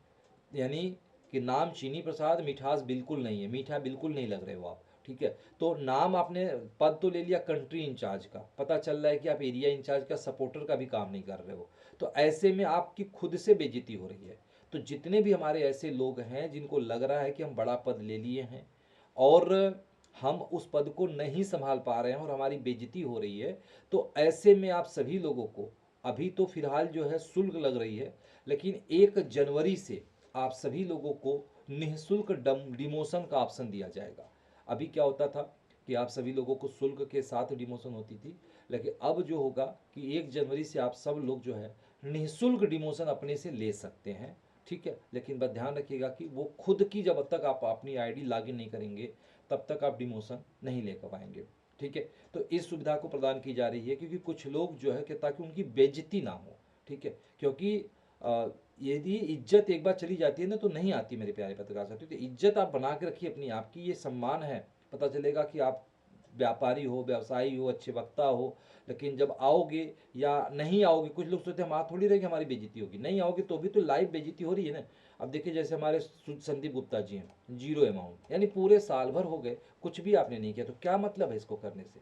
यानी कि नाम चीनी प्रसाद, मिठास बिल्कुल नहीं है, मीठा बिल्कुल नहीं लग रहे हो आप। ठीक है। तो नाम आपने, पद तो ले लिया कंट्री इंचार्ज का, पता चल रहा है कि आप एरिया इंचार्ज का सपोर्टर का भी काम नहीं कर रहे हो। तो ऐसे में आपकी खुद से बेइज्जती हो रही है। तो जितने भी हमारे ऐसे लोग हैं जिनको लग रहा है कि हम बड़ा पद ले लिए हैं और हम उस पद को नहीं संभाल पा रहे हैं और हमारी बेइज्जती हो रही है, तो ऐसे में आप सभी लोगों को, अभी तो फिलहाल जो है शुल्क लग रही है, लेकिन 1 जनवरी से आप सभी लोगों को निःशुल्क डिमोशन का ऑप्शन दिया जाएगा। अभी क्या होता था कि आप सभी लोगों को शुल्क के साथ डिमोशन होती थी, लेकिन अब जो होगा कि 1 जनवरी से आप सब लोग जो है निःशुल्क डिमोशन अपने से ले सकते हैं। ठीक है। लेकिन बस ध्यान रखिएगा कि वो खुद की, जब तक आप अपनी आईडी लॉगिन नहीं करेंगे तब तक आप डिमोशन नहीं ले पाएंगे। ठीक है। तो इस सुविधा को प्रदान की जा रही है, क्योंकि कुछ लोग जो है कि ताकि उनकी बेइज्जती ना हो। ठीक है। क्योंकि यदि इज्जत एक बार चली जाती है ना तो नहीं आती मेरे प्यारे पत्रकार साथियों। तो इज्जत आप बना के रखिए अपनी, आपकी ये सम्मान है। पता चलेगा कि आप व्यापारी हो, व्यवसायी हो, अच्छे वक्ता हो, लेकिन जब आओगे या नहीं आओगे, कुछ लोग सोचते हैं हम आ थोड़ी रहे कि हमारी बेइज्जती होगी, नहीं आओगे तो भी तो लाइव बेइज्जती हो रही है ना। अब देखिए, जैसे हमारे संदीप गुप्ता जी हैं, 0 अमाउंट, यानी पूरे साल भर हो गए, कुछ भी आपने नहीं किया, तो क्या मतलब है इसको करने से।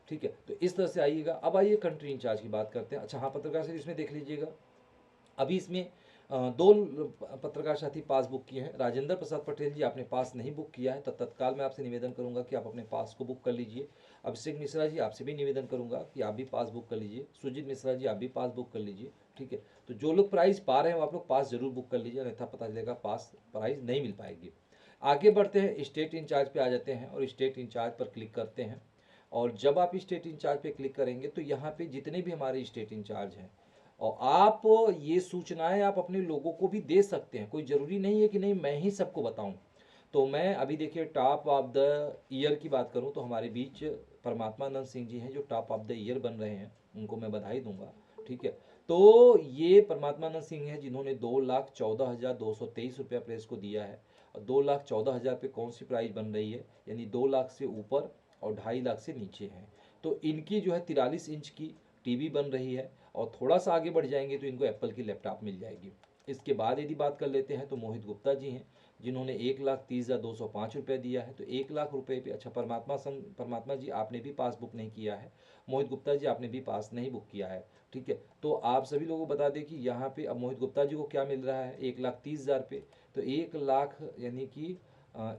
ठीक है। तो इस तरह से आइएगा। अब आइए कंट्री इंचार्ज की बात करते हैं। अच्छा हाँ पत्रकार साथी, इसमें देख लीजिएगा, अभी इसमें 2 पत्रकार साथी पास बुक किए हैं। राजेंद्र प्रसाद पटेल जी, आपने पास नहीं बुक किया है तो तत्काल मैं आपसे निवेदन करूंगा कि आप अपने पास को बुक कर लीजिए। अभिषेक मिश्रा जी, आपसे भी निवेदन करूंगा कि आप भी पास बुक कर लीजिए। सुजीत मिश्रा जी, आप भी पास बुक कर लीजिए। ठीक है। तो जो लोग प्राइज़ पा रहे हैं वो आप लोग पास जरूर बुक कर लीजिए, अन्यथा पता चलेगा पास प्राइज़ नहीं मिल पाएगी। आगे बढ़ते हैं, स्टेट इंचार्ज पे आ जाते हैं और स्टेट इंचार्ज पर क्लिक करते हैं। और जब आप स्टेट इंचार्ज पे क्लिक करेंगे तो यहाँ पे जितने भी हमारे स्टेट इंचार्ज हैं, और आप ये सूचनाएं आप अपने लोगों को भी दे सकते हैं, कोई ज़रूरी नहीं है कि नहीं मैं ही सबको बताऊं। तो मैं अभी देखिए टॉप ऑफ द ईयर की बात करूं तो हमारे बीच परमात्मानंद सिंह जी हैं जो टॉप ऑफ द ईयर बन रहे हैं, उनको मैं बधाई दूंगा। ठीक है। तो ये परमात्मानंद सिंह हैं जिन्होंने 2,14,223 रुपया प्रेस को दिया है। और 2,14,000 पे कौन सी प्राइस बन रही है, यानी 2 लाख से ऊपर और 2.5 लाख से नीचे हैं। तो इनकी जो है 43 इंच की टीवी बन रही है, और थोड़ा सा आगे बढ़ जाएंगे तो इनको एप्पल की लैपटॉप मिल जाएगी। इसके बाद यदि बात कर लेते हैं तो मोहित गुप्ता जी हैं जिन्होंने 1,30,205 रुपये दिया है। तो 1 लाख रुपये पे, अच्छा परमात्मा जी आपने भी पास बुक नहीं किया है, मोहित गुप्ता जी आपने भी पास नहीं बुक किया है। ठीक है। तो आप सभी लोगों को बता दें कि यहाँ पे अब मोहित गुप्ता जी को क्या मिल रहा है, 1,30,000 रुपये। तो 1 लाख यानी कि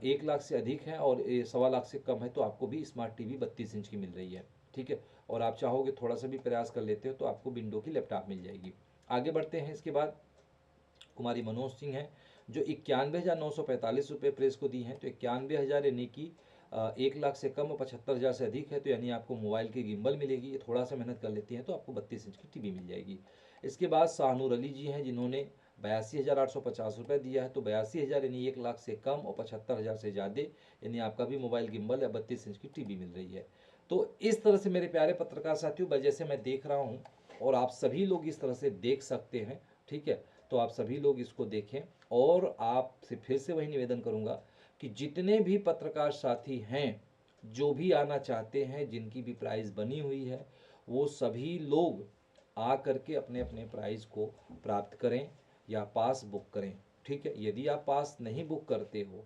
1 लाख से अधिक है और 1.25 लाख से कम है तो आपको भी स्मार्ट टीवी 32 इंच की मिल रही है। ठीक है। और आप चाहोगे थोड़ा सा भी प्रयास कर लेते हो तो आपको विंडो की लैपटॉप मिल जाएगी। आगे बढ़ते हैं। इसके बाद कुमारी मनोज सिंह हैं जो 91,945 रुपये प्रेस को दी हैं। तो 91,000 यानी कि 1 लाख से कम और 75,000 से अधिक है तो यानी आपको मोबाइल की गिम्बल मिलेगी। ये थोड़ा सा मेहनत कर लेती हैं तो आपको 32 इंच की टीवी मिल जाएगी। इसके बाद शाहनूर अली जी हैं जिन्होंने 82,850 रुपये दिया है। तो 82,000 यानी 1 लाख से कम और 75,000 से ज़्यादा यानी आपका भी मोबाइल गिम्बल या 32 इंच की टीवी मिल रही है। तो इस तरह से मेरे प्यारे पत्रकार साथियों, जैसे मैं देख रहा हूँ और आप सभी लोग इस तरह से देख सकते हैं, ठीक है। तो आप सभी लोग इसको देखें और आपसे फिर से वही निवेदन करूँगा कि जितने भी पत्रकार साथी हैं जो भी आना चाहते हैं, जिनकी भी प्राइस बनी हुई है, वो सभी लोग आ करके अपने अपने प्राइस को प्राप्त करें या पास बुक करें, ठीक है। यदि आप पास नहीं बुक करते हो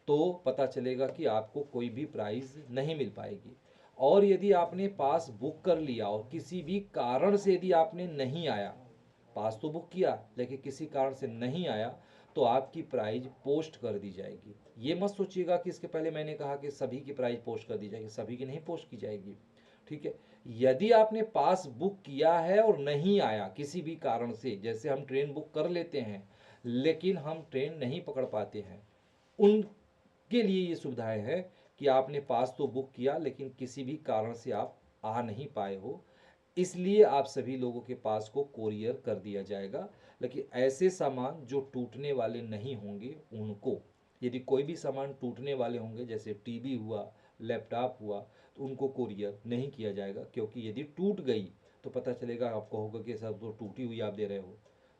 तो पता चलेगा कि आपको कोई भी प्राइज़ नहीं मिल पाएगी। और यदि आपने पास बुक कर लिया और किसी भी कारण से यदि आपने नहीं आया, पास तो बुक किया लेकिन किसी कारण से नहीं आया, तो आपकी प्राइज पोस्ट कर दी जाएगी। ये मत सोचिएगा कि इसके पहले मैंने कहा कि सभी की प्राइज पोस्ट कर दी जाएगी, सभी की नहीं पोस्ट की जाएगी, ठीक है। यदि आपने पास बुक किया है और नहीं आया किसी भी कारण से, जैसे हम ट्रेन बुक कर लेते हैं लेकिन हम ट्रेन नहीं पकड़ पाते हैं, उनके लिए ये सुविधाएं हैं कि आपने पास तो बुक किया लेकिन किसी भी कारण से आप आ नहीं पाए हो, इसलिए आप सभी लोगों के पास को कोरियर कर दिया जाएगा। लेकिन ऐसे सामान जो टूटने वाले नहीं होंगे उनको, यदि कोई भी सामान टूटने वाले होंगे जैसे टीवी हुआ, लैपटॉप हुआ, तो उनको कोरियर नहीं किया जाएगा। क्योंकि यदि टूट गई तो पता चलेगा, आपको होगा कि सर तो टूटी हुई आप दे रहे हो,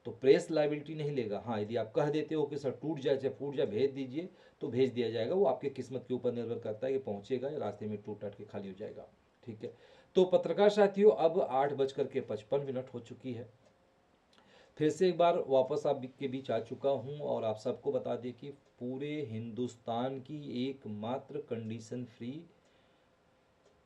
तो प्रेस लाइबिलिटी नहीं लेगा। हाँ, यदि आप कह देते हो कि सर टूट जाए चाहे फूट जाए भेज दीजिए, तो भेज दिया जाएगा। वो आपके किस्मत के ऊपर निर्भर करता है कि पहुंचेगा या रास्ते में टूट टाट के खाली हो जाएगा, ठीक है। तो पत्रकार साथियों, अब 8:55 हो चुकी है। फिर से एक बार वापस आपके बीच आ चुका हूं और आप सबको बता दें कि पूरे हिंदुस्तान की एकमात्र कंडीशन फ्री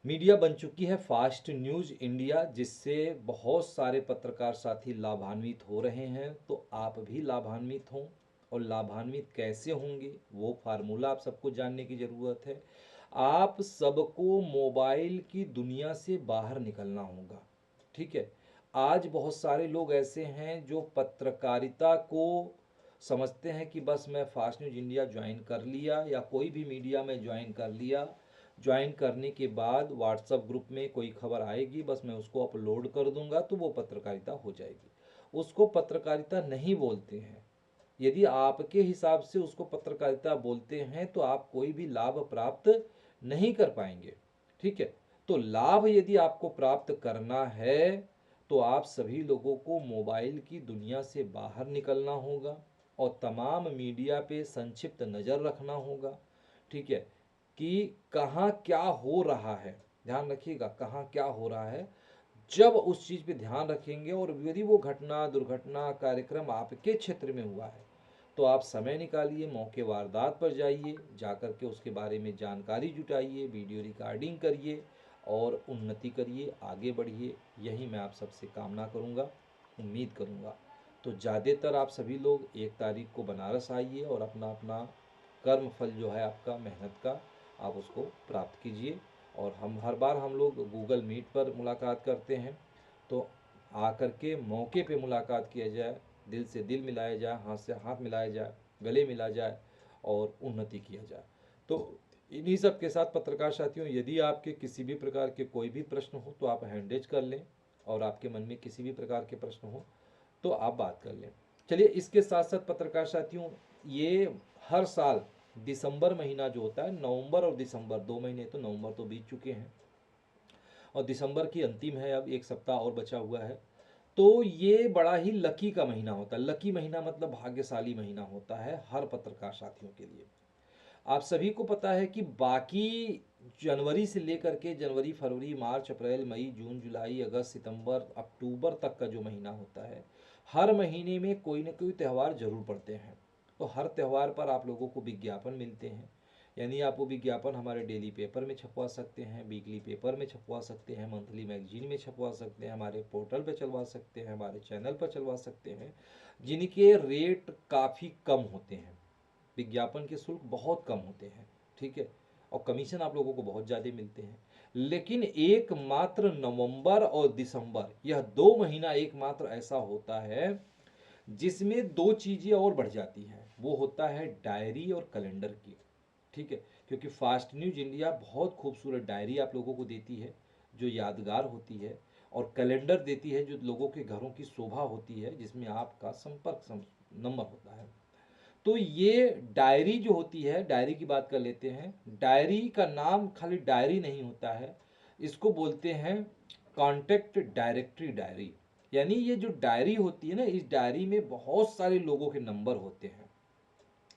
मीडिया बन चुकी है फास्ट न्यूज़ इंडिया, जिससे बहुत सारे पत्रकार साथी लाभान्वित हो रहे हैं। तो आप भी लाभान्वित हों, और लाभान्वित कैसे होंगे वो फार्मूला आप सबको जानने की ज़रूरत है। आप सबको मोबाइल की दुनिया से बाहर निकलना होगा, ठीक है। आज बहुत सारे लोग ऐसे हैं जो पत्रकारिता को समझते हैं कि बस मैं फास्ट न्यूज़ इंडिया ज्वाइन कर लिया या कोई भी मीडिया में ज्वाइन कर लिया, ज्वाइन करने के बाद व्हाट्सएप ग्रुप में कोई खबर आएगी, बस मैं उसको अपलोड कर दूंगा तो वो पत्रकारिता हो जाएगी। उसको पत्रकारिता नहीं बोलते हैं। यदि आपके हिसाब से उसको पत्रकारिता बोलते हैं तो आप कोई भी लाभ प्राप्त नहीं कर पाएंगे, ठीक है। तो लाभ यदि आपको प्राप्त करना है तो आप सभी लोगों को मोबाइल की दुनिया से बाहर निकलना होगा और तमाम मीडिया पे संक्षिप्त नज़र रखना होगा, ठीक है, कि कहाँ क्या हो रहा है। ध्यान रखिएगा कहाँ क्या हो रहा है। जब उस चीज़ पे ध्यान रखेंगे और यदि वो घटना, दुर्घटना, कार्यक्रम आपके क्षेत्र में हुआ है तो आप समय निकालिए, मौके वारदात पर जाइए, जाकर के उसके बारे में जानकारी जुटाइए, वीडियो रिकॉर्डिंग करिए और उन्नति करिए, आगे बढ़िए। यही मैं आप सबसे कामना करूँगा, उम्मीद करूँगा। तो ज़्यादातर आप सभी लोग 1 तारीख को बनारस आइए और अपना अपना कर्म फल जो है आपका मेहनत का, आप उसको प्राप्त कीजिए। और हम हर बार हम लोग गूगल मीट पर मुलाकात करते हैं, तो आकर के मौके पे मुलाकात किया जाए, दिल से दिल मिलाया जाए, हाथ से हाथ मिलाया जाए, गले मिला जाए और उन्नति किया जाए। तो इन्हीं सब के साथ पत्रकार साथियों, यदि आपके किसी भी प्रकार के कोई भी प्रश्न हो तो आप हैंड रेज कर लें, और आपके मन में किसी भी प्रकार के प्रश्न हो तो आप बात कर लें। चलिए, इसके साथ साथ पत्रकार साथियों, ये हर साल दिसंबर महीना जो होता है, नवंबर और दिसंबर 2 महीने, तो नवंबर तो बीत चुके हैं और दिसंबर की अंतिम है, अब 1 सप्ताह और बचा हुआ है। तो ये बड़ा ही लकी का महीना होता है। लकी महीना मतलब भाग्यशाली महीना होता है हर पत्रकार साथियों के लिए। आप सभी को पता है कि बाकी जनवरी से लेकर के जनवरी, फरवरी, मार्च, अप्रैल, मई, जून, जुलाई, अगस्त, सितंबर, अक्टूबर तक का जो महीना होता है, हर महीने में कोई ना कोई त्यौहार जरूर पड़ते हैं। तो हर त्यौहार पर आप लोगों को विज्ञापन मिलते हैं, यानी आप वो विज्ञापन हमारे डेली पेपर में छपवा सकते हैं, वीकली पेपर में छपवा सकते हैं, मंथली मैगजीन में छपवा सकते हैं, हमारे पोर्टल पर चलवा सकते हैं, हमारे चैनल पर चलवा सकते हैं, जिनके रेट काफ़ी कम होते हैं। विज्ञापन के शुल्क बहुत कम होते हैं, ठीक है, और कमीशन आप लोगों को बहुत ज़्यादा मिलते हैं। लेकिन एकमात्र नवंबर और दिसंबर, यह 2 महीना एकमात्र ऐसा होता है जिसमें 2 चीज़ें और बढ़ जाती हैं। वो होता है डायरी और कैलेंडर की, ठीक है। क्योंकि फास्ट न्यूज इंडिया बहुत खूबसूरत डायरी आप लोगों को देती है जो यादगार होती है, और कैलेंडर देती है जो लोगों के घरों की शोभा होती है, जिसमें आपका नंबर होता है। तो ये डायरी जो होती है, डायरी की बात कर लेते हैं। डायरी का नाम खाली डायरी नहीं होता है, इसको बोलते हैं कॉन्टैक्ट डायरेक्टरी डायरी। यानी ये जो डायरी होती है ना, इस डायरी में बहुत सारे लोगों के नंबर होते हैं,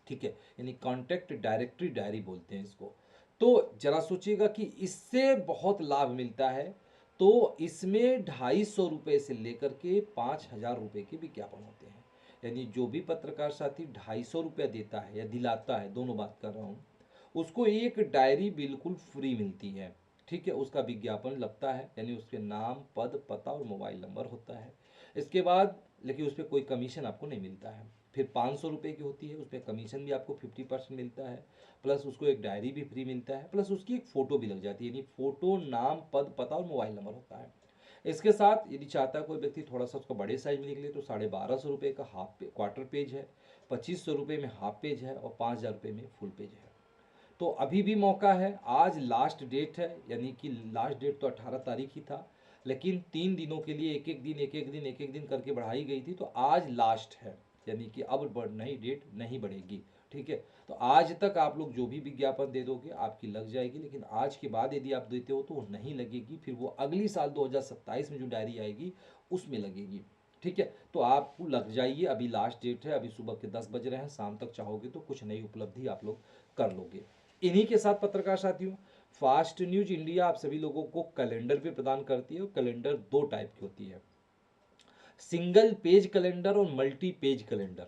ठीक है, यानी कॉन्टैक्ट डायरेक्टरी डायरी बोलते हैं इसको। तो जरा सोचिएगा कि इससे बहुत लाभ मिलता है। तो इसमें 250 रुपये से लेकर के 5000 रुपये के विज्ञापन होते हैं। यानी जो भी पत्रकार साथी 250 रुपया देता है या दिलाता है, दोनों बात कर रहा हूँ, उसको एक डायरी बिल्कुल फ्री मिलती है, ठीक है। उसका विज्ञापन लगता है, यानी उसके नाम, पद, पता और मोबाइल नंबर होता है। इसके बाद लेकिन उस पर कोई कमीशन आपको नहीं मिलता है। फिर 500 रुपये की होती है, उसमें कमीशन भी आपको 50% मिलता है, प्लस उसको एक डायरी भी फ्री मिलता है, प्लस उसकी एक फ़ोटो भी लग जाती है, यानी फ़ोटो, नाम, पद, पता और मोबाइल नंबर होता है। इसके साथ यदि चाहता है कोई व्यक्ति थोड़ा सा उसका बड़े साइज में निकले तो 1250 रुपये का क्वार्टर पेज है, 2500 रुपये में हाफ पेज है, और 5000 रुपये में फुल पेज है। तो अभी भी मौका है, आज लास्ट डेट है, यानी कि लास्ट डेट तो 18 तारीख ही था, लेकिन 3 दिनों के लिए एक एक दिन करके बढ़ाई गई थी, तो आज लास्ट है, यानी कि अब नई डेट नहीं बढ़ेगी, ठीक है। तो आज तक आप लोग जो भी विज्ञापन दे दोगे आपकी लग जाएगी, लेकिन आज के बाद यदि आप देते हो तो वो नहीं लगेगी, फिर वो अगली साल 2027 में जो डायरी आएगी उसमें लगेगी, ठीक है। तो आप लग जाइए, अभी लास्ट डेट है, अभी सुबह के 10 बज रहे हैं, शाम तक चाहोगे तो कुछ नई उपलब्धि आप लोग कर लोगे। इन्हीं के साथ पत्रकार साथियों, फास्ट न्यूज इंडिया आप सभी लोगों को कैलेंडर भी प्रदान करती है, और कैलेंडर 2 टाइप की होती है, सिंगल पेज कैलेंडर और मल्टी पेज कैलेंडर,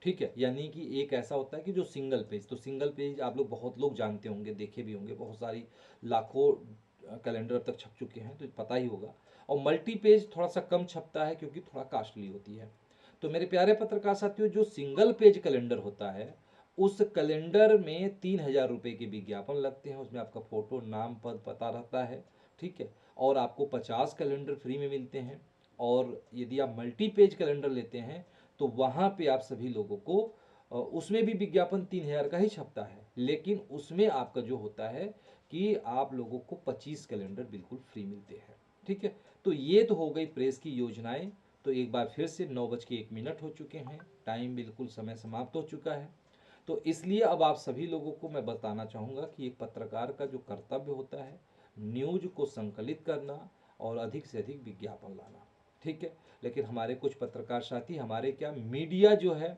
ठीक है। यानी कि एक ऐसा होता है कि जो सिंगल पेज, तो सिंगल पेज आप लोग बहुत लोग जानते होंगे, देखे भी होंगे, बहुत सारी लाखों कैलेंडर अब तक छप चुके हैं, तो पता ही होगा। और मल्टी पेज थोड़ा सा कम छपता है क्योंकि थोड़ा कास्टली होती है। तो मेरे प्यारे पत्रकार साथियों, जो सिंगल पेज कैलेंडर होता है, उस कैलेंडर में 3000 रुपये के विज्ञापन लगते हैं, उसमें आपका फोटो, नाम, पद, पता रहता है, ठीक है। और आपको 50 कैलेंडर फ्री में मिलते हैं। और यदि आप मल्टी पेज कैलेंडर लेते हैं तो वहाँ पे आप सभी लोगों को उसमें भी विज्ञापन 3000 का ही छपता है, लेकिन उसमें आपका जो होता है कि आप लोगों को 25 कैलेंडर बिल्कुल फ्री मिलते हैं, ठीक है। तो ये तो हो गई प्रेस की योजनाएं। तो एक बार फिर से 9:01 हो चुके हैं, टाइम बिल्कुल समय समाप्त हो चुका है। तो इसलिए अब आप सभी लोगों को मैं बताना चाहूँगा कि एक पत्रकार का जो कर्तव्य होता है, न्यूज को संकलित करना और अधिक से अधिक विज्ञापन लाना, ठीक है। लेकिन हमारे कुछ पत्रकार साथी, हमारे क्या मीडिया जो है,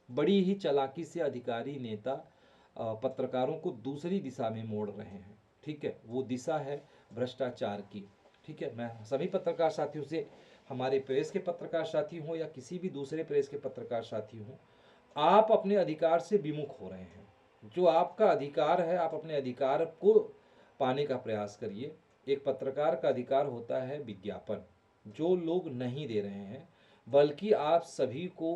बड़ी ही चालाकी से अधिकारी, नेता पत्रकारों को दूसरी दिशा में मोड़ रहे हैं, ठीक है। वो दिशा है भ्रष्टाचार की, ठीक है। मैं सभी पत्रकार साथियों से, हमारे प्रेस के पत्रकार साथी हों या किसी भी दूसरे प्रेस के पत्रकार साथी हों, आप अपने अधिकार से विमुख हो रहे हैं। जो आपका अधिकार है, आप अपने अधिकार को पाने का प्रयास करिए। एक पत्रकार का अधिकार होता है विज्ञापन, जो लोग नहीं दे रहे हैं, बल्कि आप सभी को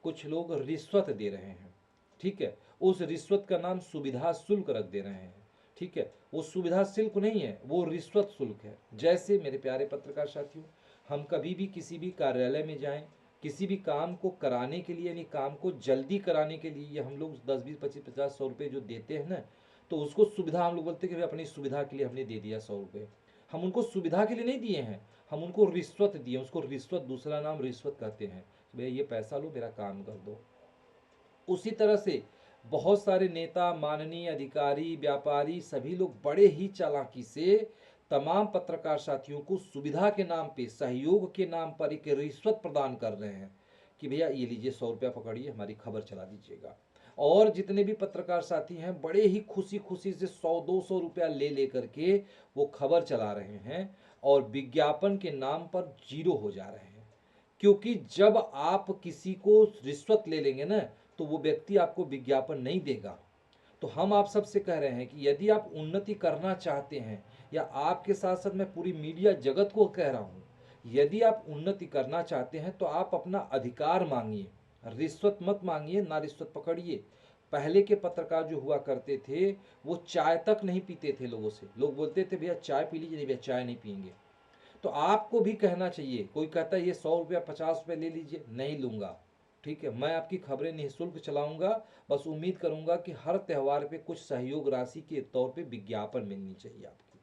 कुछ लोग रिश्वत दे रहे हैं, ठीक है। उस रिश्वत का नाम सुविधा शुल्क रख दे रहे हैं, ठीक है। वो सुविधा शुल्क नहीं है, वो रिश्वत शुल्क है। जैसे मेरे प्यारे पत्रकार साथियों, हम कभी भी किसी भी कार्यालय में जाएं, किसी भी काम को कराने के लिए, यानी काम को जल्दी कराने के लिए, ये हम लोग 10, 20, 25, 50, 100 रुपये जो देते हैं ना, तो उसको सुविधा हम लोग बोलते हैं कि भाई अपनी सुविधा के लिए हमने दे दिया 100 रुपये। हम उनको सुविधा के लिए नहीं दिए हैं, हम उनको रिश्वत दिए, उसको रिश्वत, दूसरा नाम रिश्वत कहते हैं। भैया ये पैसा लो, मेरा काम कर दो। उसी तरह से बहुत सारे नेता, माननीय अधिकारी, व्यापारी, सभी लोग बड़े ही चालाकी से तमाम पत्रकार साथियों को सुविधा के नाम पे, सहयोग के नाम पर एक रिश्वत प्रदान कर रहे हैं कि भैया ये लीजिए 100 रुपया पकड़िए, हमारी खबर चला दीजिएगा। और जितने भी पत्रकार साथी हैं, बड़े ही खुशी खुशी से 100-200 रुपया ले लेकर के वो खबर चला रहे हैं, और विज्ञापन के नाम पर जीरो हो जा रहे हैं। क्योंकि जब आप किसी को रिश्वत ले लेंगे ना, तो वो व्यक्ति आपको विज्ञापन नहीं देगा। तो हम आप सबसे कह रहे हैं कि यदि आप उन्नति करना चाहते हैं, या आपके साथ साथ मैं पूरी मीडिया जगत को कह रहा हूँ, यदि आप उन्नति करना चाहते हैं तो आप अपना अधिकार मांगिए, रिश्वत मत मांगिए, ना रिश्वत पकड़िए। पहले के पत्रकार जो हुआ करते थे, वो चाय तक नहीं पीते थे लोगों से। लोग बोलते थे भैया चाय पी लीजिए, नहीं भैया चाय नहीं पियेंगे। तो आपको भी कहना चाहिए, कोई कहता है ये 100 रुपया 50 रुपये ले लीजिए, नहीं लूँगा, ठीक है, मैं आपकी खबरें निःशुल्क चलाऊंगा। बस उम्मीद करूंगा कि हर त्यौहार पे कुछ सहयोग राशि के तौर पे विज्ञापन मिलनी चाहिए आपकी।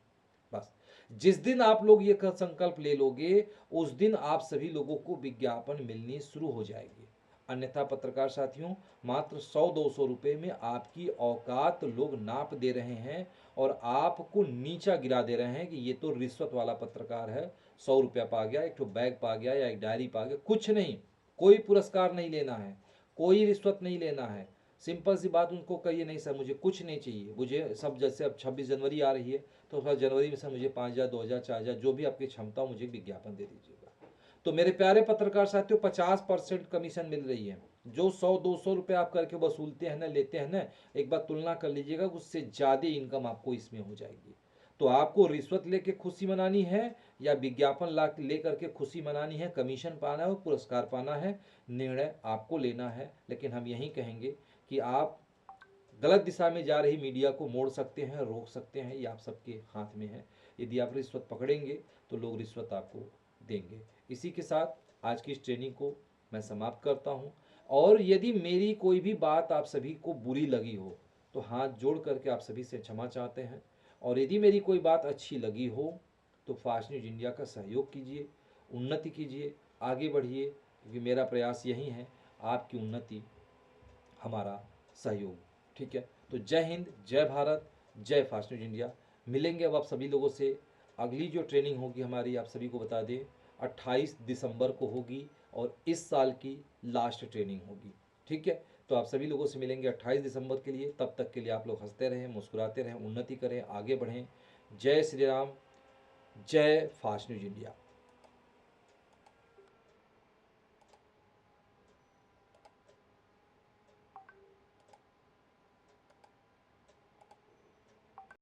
बस जिस दिन आप लोग ये संकल्प ले लोगे, उस दिन आप सभी लोगों को विज्ञापन मिलनी शुरू हो जाएगी। अन्यथा पत्रकार साथियों, मात्र 100-200 रुपए में आपकी औकात लोग नाप दे रहे हैं और आपको नीचा गिरा दे रहे हैं कि ये तो रिश्वत वाला पत्रकार है। 100 रुपया पा गया, एक तो बैग पा गया या एक डायरी पा गया, कुछ नहीं। कोई पुरस्कार नहीं लेना है, कोई रिश्वत नहीं लेना है। सिंपल सी बात उनको कहिए, नहीं सर मुझे कुछ नहीं चाहिए, मुझे सब, जैसे अब 26 जनवरी आ रही है तो सर जनवरी में सर मुझे 5,000, 2,000, 4,000 जो भी आपकी क्षमता हो मुझे विज्ञापन दे दीजिएगा। तो मेरे प्यारे पत्रकार साथियों, 50% कमीशन मिल रही है। जो 100-200 रुपये आप करके वसूलते हैं ना, लेते हैं ना, एक बार तुलना कर लीजिएगा, उससे ज़्यादा इनकम आपको इसमें हो जाएगी। तो आपको रिश्वत लेके खुशी मनानी है या विज्ञापन ला ले करके खुशी मनानी है, कमीशन पाना है और पुरस्कार पाना है, निर्णय आपको लेना है। लेकिन हम यही कहेंगे कि आप गलत दिशा में जा रही मीडिया को मोड़ सकते हैं, रोक सकते हैं, ये आप सबके हाथ में है। यदि आप रिश्वत पकड़ेंगे तो लोग रिश्वत आपको देंगे। इसी के साथ आज की इस ट्रेनिंग को मैं समाप्त करता हूँ। और यदि मेरी कोई भी बात आप सभी को बुरी लगी हो तो हाथ जोड़ करके आप सभी से क्षमा चाहते हैं। और यदि मेरी कोई बात अच्छी लगी हो तो फास्ट न्यूज इंडिया का सहयोग कीजिए, उन्नति कीजिए, आगे बढ़िए, क्योंकि मेरा प्रयास यही है, आपकी उन्नति हमारा सहयोग। ठीक है, तो जय हिंद, जय भारत, जय फास्ट न्यूज इंडिया। मिलेंगे अब आप सभी लोगों से। अगली जो ट्रेनिंग होगी हमारी, आप सभी को बता दें, 28 दिसंबर को होगी और इस साल की लास्ट ट्रेनिंग होगी। ठीक है, तो आप सभी लोगों से मिलेंगे 28 दिसंबर के लिए। तब तक के लिए आप लोग हंसते रहें, मुस्कुराते रहें, उन्नति करें, आगे बढ़ें। जय श्री राम, जय फास्ट न्यूज इंडिया।